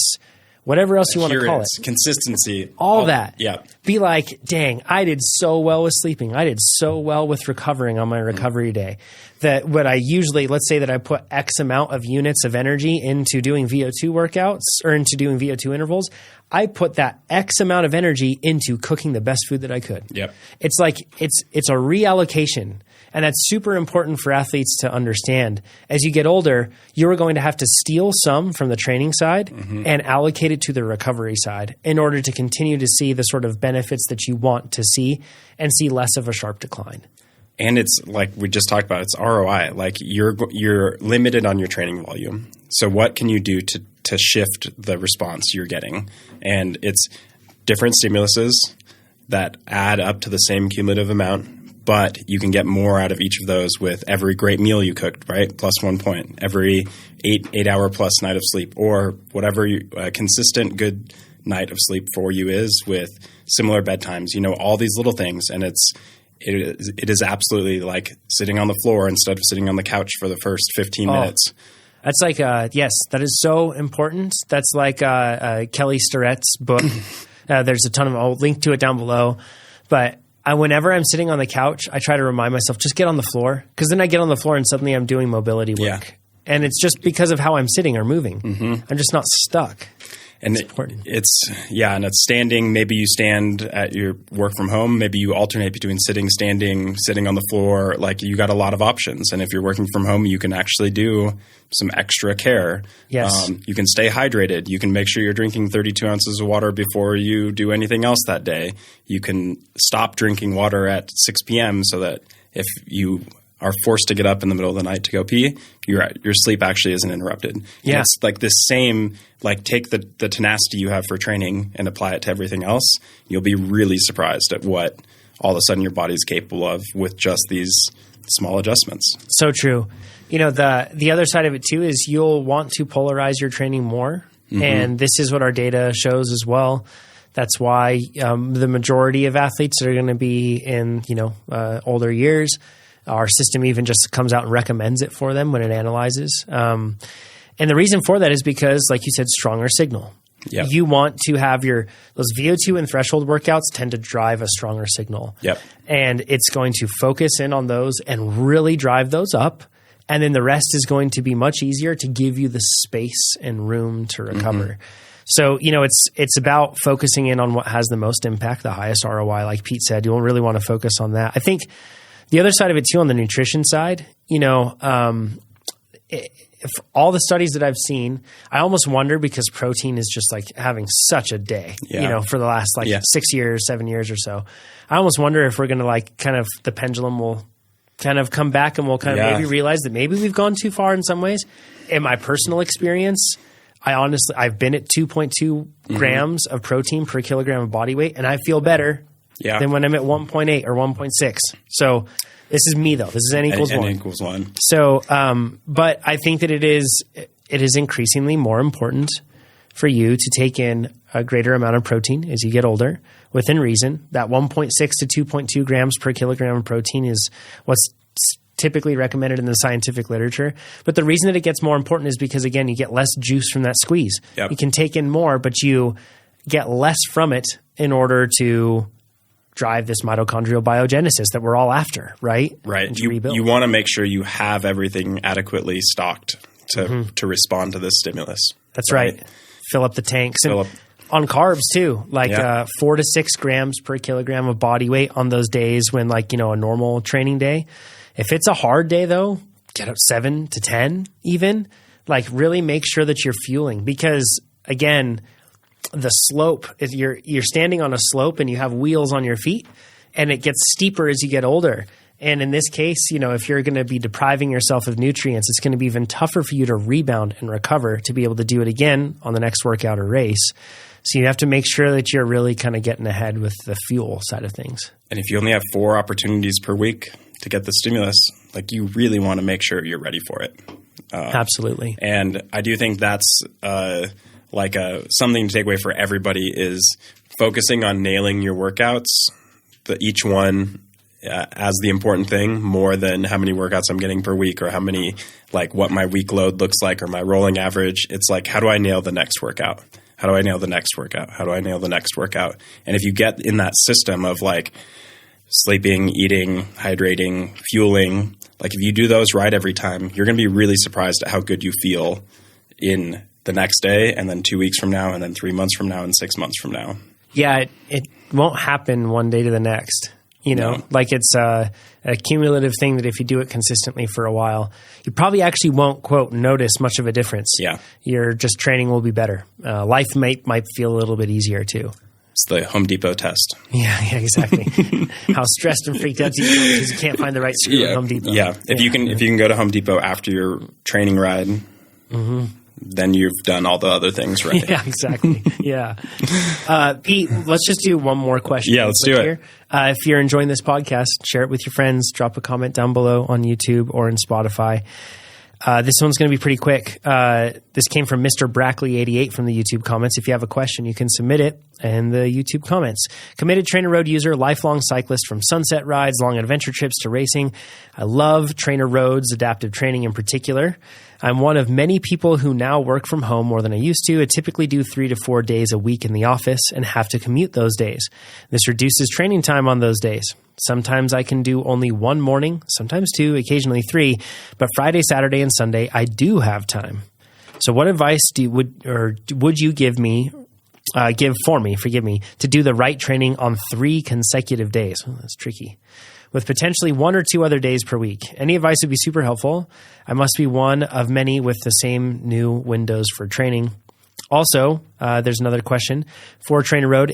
whatever else you want to call it. Consistency. All that. Yeah. Be like, dang, I did so well with sleeping. I did so well with recovering on my recovery day. That what I usually, let's say that I put X amount of units of energy into doing VO2 workouts or into doing VO2 intervals, I put that X amount of energy into cooking the best food that I could. Yep. It's like, it's a reallocation. And that's super important for athletes to understand. As you get older, you're going to have to steal some from the training side and allocate it to the recovery side in order to continue to see the sort of benefits that you want to see and see less of a sharp decline. And it's like we just talked about, it's ROI. Like you're limited on your training volume. So what can you do to shift the response you're getting? And it's different stimuluses that add up to the same cumulative amount, but you can get more out of each of those with every great meal you cooked, right? Plus 1 point. Every 8 hour plus night of sleep, or whatever consistent good night of sleep for you is, with similar bedtimes. All these little things, and it is absolutely like sitting on the floor instead of sitting on the couch for the first 15 minutes. That's like, yes, that is so important. That's like Kelly Starrett's book. There's a ton of, I'll link to it down below. But whenever I'm sitting on the couch, I try to remind myself, just get on the floor. Because then I get on the floor and suddenly I'm doing mobility work. Yeah. And it's just because of how I'm sitting or moving. I'm just not stuck. And it's standing. Maybe you stand at your work from home. Maybe you alternate between sitting, standing, sitting on the floor. Like, you got a lot of options. And if you're working from home, you can actually do some extra care. Yes. You can stay hydrated. You can make sure you're drinking 32 ounces of water before you do anything else that day. You can stop drinking water at 6 p.m. so that if you are forced to get up in the middle of the night to go pee, your sleep actually isn't interrupted. Yeah. It's like this same, like, take the tenacity you have for training and apply it to everything else. You'll be really surprised at what all of a sudden your body's capable of with just these small adjustments. So true. The other side of it too is you'll want to polarize your training more. And this is what our data shows as well. That's why the majority of athletes that are going to be in, older years, our system even just comes out and recommends it for them when it analyzes. And the reason for that is because, like you said, stronger signal. Yep. You want to have those VO2 and threshold workouts tend to drive a stronger signal. Yep. And it's going to focus in on those and really drive those up. And then the rest is going to be much easier to give you the space and room to recover. So, it's about focusing in on what has the most impact, the highest ROI. Like Pete said, you'll really want to focus on that. I think the other side of it too, on the nutrition side, if all the studies that I've seen, I almost wonder, because protein is just like having such a day, for the last 6 years, 7 years or so. I almost wonder if we're going to kind of, the pendulum will kind of come back and we'll kind of maybe realize that maybe we've gone too far in some ways. In my personal experience, I've been at 2.2 grams of protein per kilogram of body weight, and I feel better than when I'm at 1.8 or 1.6. So this is me though. This is N equals 1. N equals 1. So, but I think that it is increasingly more important for you to take in a greater amount of protein as you get older, within reason. That 1.6 to 2.2 grams per kilogram of protein is what's typically recommended in the scientific literature. But the reason that it gets more important is because, again, you get less juice from that squeeze. Yep. You can take in more, but you get less from it in order to drive this mitochondrial biogenesis that we're all after, right? Right. You want to make sure you have everything adequately stocked to respond to this stimulus. That's right. Fill up the tanks. On carbs too, like 4 to 6 grams per kilogram of body weight on those days when, like, a normal training day. If it's a hard day though, get up 7 to 10 even. Like, really make sure that you're fueling, because again, the slope, you're standing on a slope and you have wheels on your feet, and it gets steeper as you get older. And in this case, if you're going to be depriving yourself of nutrients, it's going to be even tougher for you to rebound and recover to be able to do it again on the next workout or race. So you have to make sure that you're really kind of getting ahead with the fuel side of things. And if you only have 4 opportunities per week to get the stimulus, like, you really want to make sure you're ready for it. Absolutely. And I do think that's something to take away for everybody is focusing on nailing your workouts, each one as the important thing, more than how many workouts I'm getting per week or how many, what my week load looks like or my rolling average. It's like, how do I nail the next workout? How do I nail the next workout? How do I nail the next workout? And if you get in that system of sleeping, eating, hydrating, fueling, if you do those right every time, you're going to be really surprised at how good you feel in the next day, and then 2 weeks from now, and then 3 months from now, and 6 months from now. Yeah, it won't happen one day to the next. No. It's a cumulative thing that if you do it consistently for a while, you probably actually won't, quote, notice much of a difference. Yeah. Your just training will be better. Life might feel a little bit easier too. It's the Home Depot test. Yeah, exactly. How stressed and freaked out do you get because you can't find the right screw at Home Depot. Yeah. If you can go to Home Depot after your training ride, then you've done all the other things right. Yeah, exactly. Yeah. Pete, let's just do one more question. Yeah, let's do it. Here. If you're enjoying this podcast, share it with your friends. Drop a comment down below on YouTube or in Spotify. This one's going to be pretty quick. This came from Mr. Brackley88 from the YouTube comments. If you have a question, you can submit it in the YouTube comments. Committed TrainerRoad user, lifelong cyclist from sunset rides, long adventure trips to racing. I love TrainerRoad's adaptive training in particular. I'm one of many people who now work from home more than I used to. I typically do 3 to 4 days a week in the office and have to commute those days. This reduces training time on those days. Sometimes I can do only 1 morning, sometimes 2, occasionally 3, but Friday, Saturday, and Sunday I do have time. So what advice would you give for me to do the right training on 3 consecutive days? Oh, that's tricky. With potentially 1 or 2 other days per week. Any advice would be super helpful. I must be one of many with the same new windows for training. Also, there's another question. For TrainerRoad,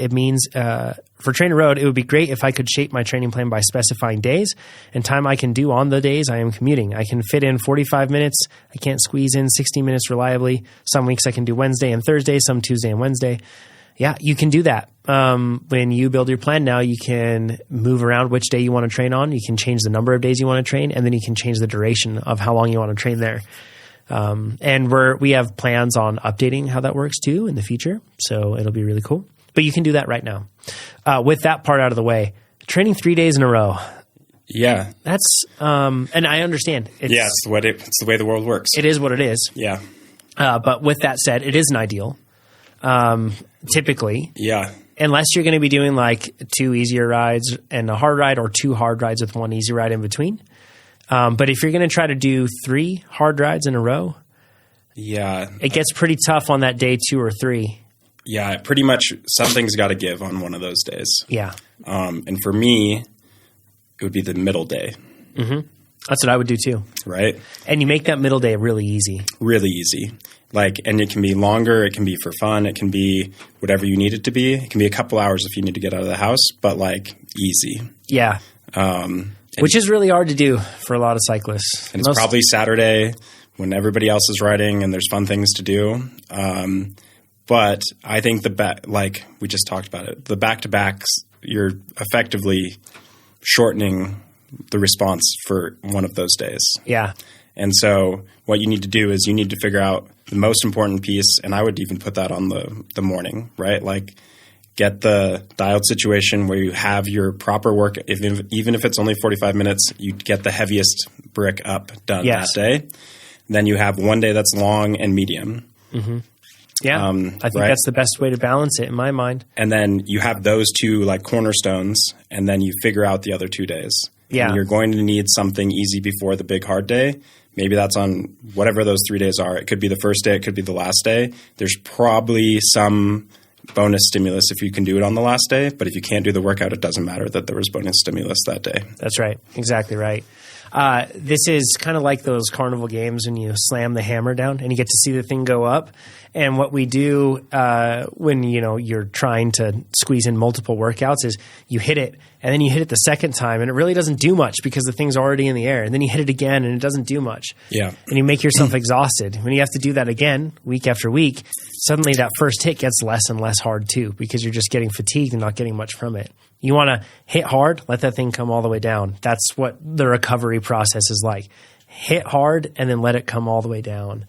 it would be great if I could shape my training plan by specifying days and time I can do on the days I am commuting. I can fit in 45 minutes. I can't squeeze in 60 minutes reliably. Some weeks I can do Wednesday and Thursday, some Tuesday and Wednesday. Yeah, you can do that. When you build your plan now, you can move around which day you want to train on. You can change the number of days you want to train, and then you can change the duration of how long you want to train there. And we have plans on updating how that works too in the future. So it'll be really cool. But you can do that right now. With that part out of the way, training 3 days in a row. Yeah. That's, and I understand. It's the way the world works. It is what it is. Yeah. But with that said, it isn't ideal. Typically. Yeah. Unless you're going to be doing 2 easier rides and a hard ride, or 2 hard rides with 1 easy ride in between. But if you're going to try to do 3 hard rides in a row, it gets pretty tough on that day 2 or 3. Yeah, pretty much something's got to give on one of those days. Yeah. And for me, it would be the middle day. Mm-hmm. That's what I would do too. Right. And you make that middle day really easy. Really easy. And it can be longer. It can be for fun. It can be whatever you need it to be. It can be a couple hours if you need to get out of the house, but easy. Yeah. which is really hard to do for a lot of cyclists. And it's probably Saturday when everybody else is riding and there's fun things to do. But I think like we just talked about it, the back-to-backs, you're effectively shortening the response for one of those days. Yeah. And so what you need to do is you need to figure out the most important piece, and I would even put that on the morning, right? Like get the dialed situation where you have your proper work, even if it's only 45 minutes, you get the heaviest brick up done that day. Then you have one day that's long and medium. Mm-hmm. Yeah, I think that's the best way to balance it in my mind. And then you have those two like cornerstones, and then you figure out the other 2 days. Yeah. And you're going to need something easy before the big hard day. Maybe that's on whatever those 3 days are. It could be the first day. It could be the last day. There's probably some bonus stimulus if you can do it on the last day. But if you can't do the workout, it doesn't matter that there was bonus stimulus that day. That's right. Exactly right. This is kind of like those carnival games when you slam the hammer down and you get to see the thing go up. And what we do when you're trying to squeeze in multiple workouts is you hit it and then you hit it the second time and it really doesn't do much because the thing's already in the air. And then you hit it again and it doesn't do much. Yeah. And you make yourself exhausted. When you have to do that again week after week, suddenly that first hit gets less and less hard too because you're just getting fatigued and not getting much from it. You want to hit hard, let that thing come all the way down. That's what the recovery process is like. Hit hard and then let it come all the way down.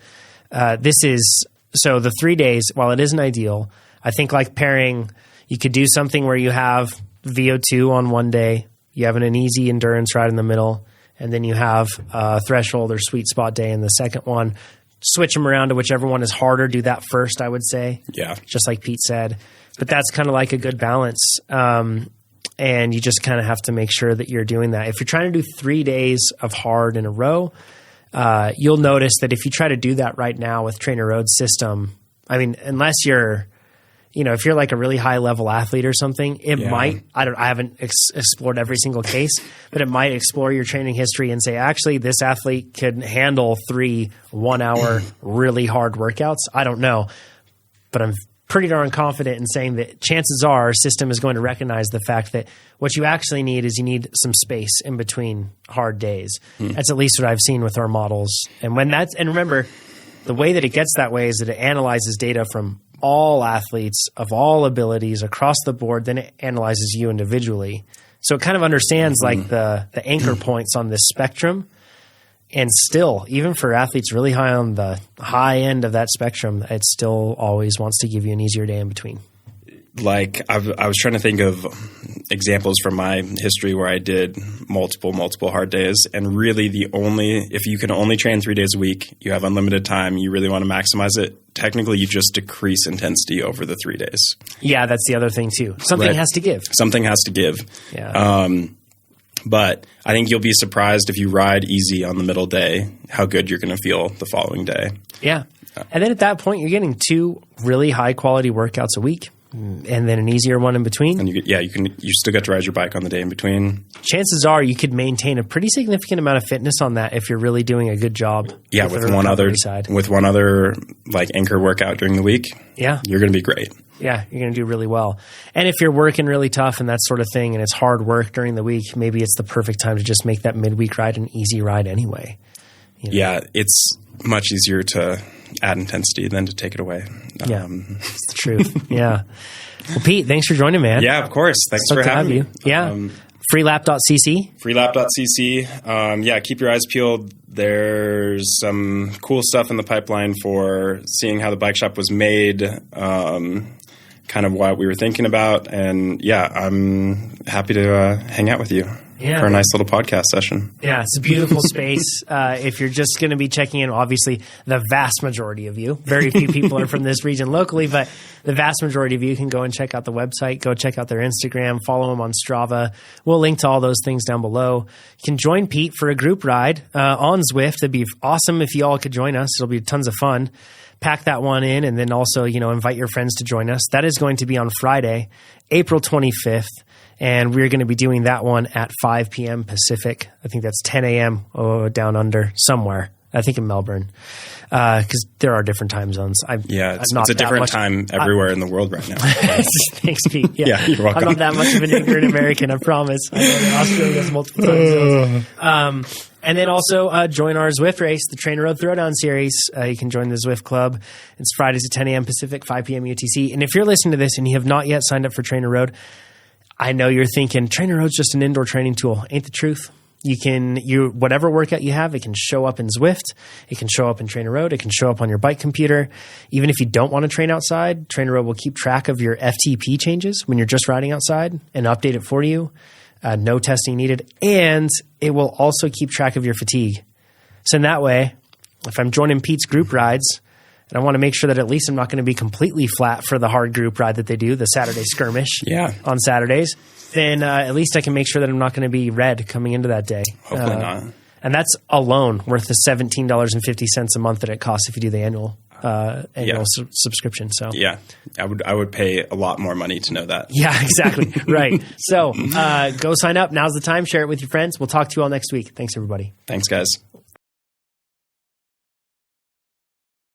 So the 3 days, while it isn't ideal, I think like pairing, you could do something where you have VO2 on one day, you have an easy endurance ride in the middle, and then you have a threshold or sweet spot day in the second one. Switch them around to whichever one is harder. Do that first, I would say. Yeah. Just like Pete said. But that's kind of like a good balance. And you just kind of have to make sure that you're doing that. If you're trying to do 3 days of hard in a row, you'll notice that if you try to do that right now with TrainerRoad's system, I mean, unless you're, if you're like a really high level athlete or something, it might, I haven't explored every single case, but it might explore your training history and say, actually, this athlete could handle 3 1-hour really hard workouts. I don't know, but I'm pretty darn confident in saying that chances are our system is going to recognize the fact that what you actually need is you need some space in between hard days. That's at least what I've seen with our models. And remember, the way that it gets that way is that it analyzes data from all athletes of all abilities across the board. Then it analyzes you individually. So it kind of understands like the anchor points on this spectrum. And still, even for athletes really high on the high end of that spectrum, it still always wants to give you an easier day in between. Like I was trying to think of examples from my history where I did multiple hard days, and really if you can only train 3 days a week, you have unlimited time, you really want to maximize it. Technically, you just decrease intensity over the 3 days. Yeah, that's the other thing too. Something has to give. Something has to give. Yeah. But I think you'll be surprised if you ride easy on the middle day, how good you're going to feel the following day. Yeah. And then at that point, you're getting 2 really high quality workouts a week and then an easier one in between. And you still get to ride your bike on the day in between. Chances are you could maintain a pretty significant amount of fitness on that if you're really doing a good job. Yeah, with one other like anchor workout during the week. Yeah. You're going to be great. Yeah, you're going to do really well. And if you're working really tough and that sort of thing and it's hard work during the week, maybe it's the perfect time to just make that midweek ride an easy ride anyway. Yeah, it's much easier to add intensity than to take it away. Yeah, it's the truth. Yeah. Well, Pete, thanks for joining, man. Yeah, of course. Thanks for having me. Yeah. Freelap.cc. Freelap.cc. Keep your eyes peeled. There's some cool stuff in the pipeline for seeing how the bike shop was made, kind of what we were thinking about. And I'm happy to hang out with you for a nice little podcast session. Yeah, it's a beautiful space. If you're just going to be checking in, obviously the vast majority of you, very few people are from this region locally, but the vast majority of you can go and check out the website, go check out their Instagram, follow them on Strava. We'll link to all those things down below. You can join Pete for a group ride on Zwift. It'd be awesome if you all could join us. It'll be tons of fun. Pack that one in and then also, invite your friends to join us. That is going to be on Friday, April 25th. And we're going to be doing that one at 5 p.m. Pacific. I think that's 10 a.m. down under somewhere. I think in Melbourne, because there are different time zones. It's a different time everywhere in the world right now. Thanks, Pete. Yeah, you're welcome. I'm not that much of an ignorant American, I promise. I know that Australia has multiple time zones. And then also join our Zwift race, the TrainerRoad Throwdown series. You can join the Zwift Club. It's Fridays at 10 a.m. Pacific, 5 p.m. UTC. And if you're listening to this and you have not yet signed up for TrainerRoad, I know you're thinking TrainerRoad's just an indoor training tool. Ain't the truth. Whatever workout you have, it can show up in Zwift. It can show up in TrainerRoad. It can show up on your bike computer. Even if you don't want to train outside, TrainerRoad will keep track of your FTP changes when you're just riding outside and update it for you. No testing needed. And it will also keep track of your fatigue. So in that way, if I'm joining Pete's group rides and I want to make sure that at least I'm not going to be completely flat for the hard group ride that they do, the Saturday skirmish on Saturdays, then at least I can make sure that I'm not going to be red coming into that day. Hopefully not. And that's alone worth the $17.50 a month that it costs if you do the annual subscription. So I would pay a lot more money to know that. Yeah, exactly. Right. So go sign up. Now's the time. Share it with your friends. We'll talk to you all next week. Thanks, everybody. Thanks, guys.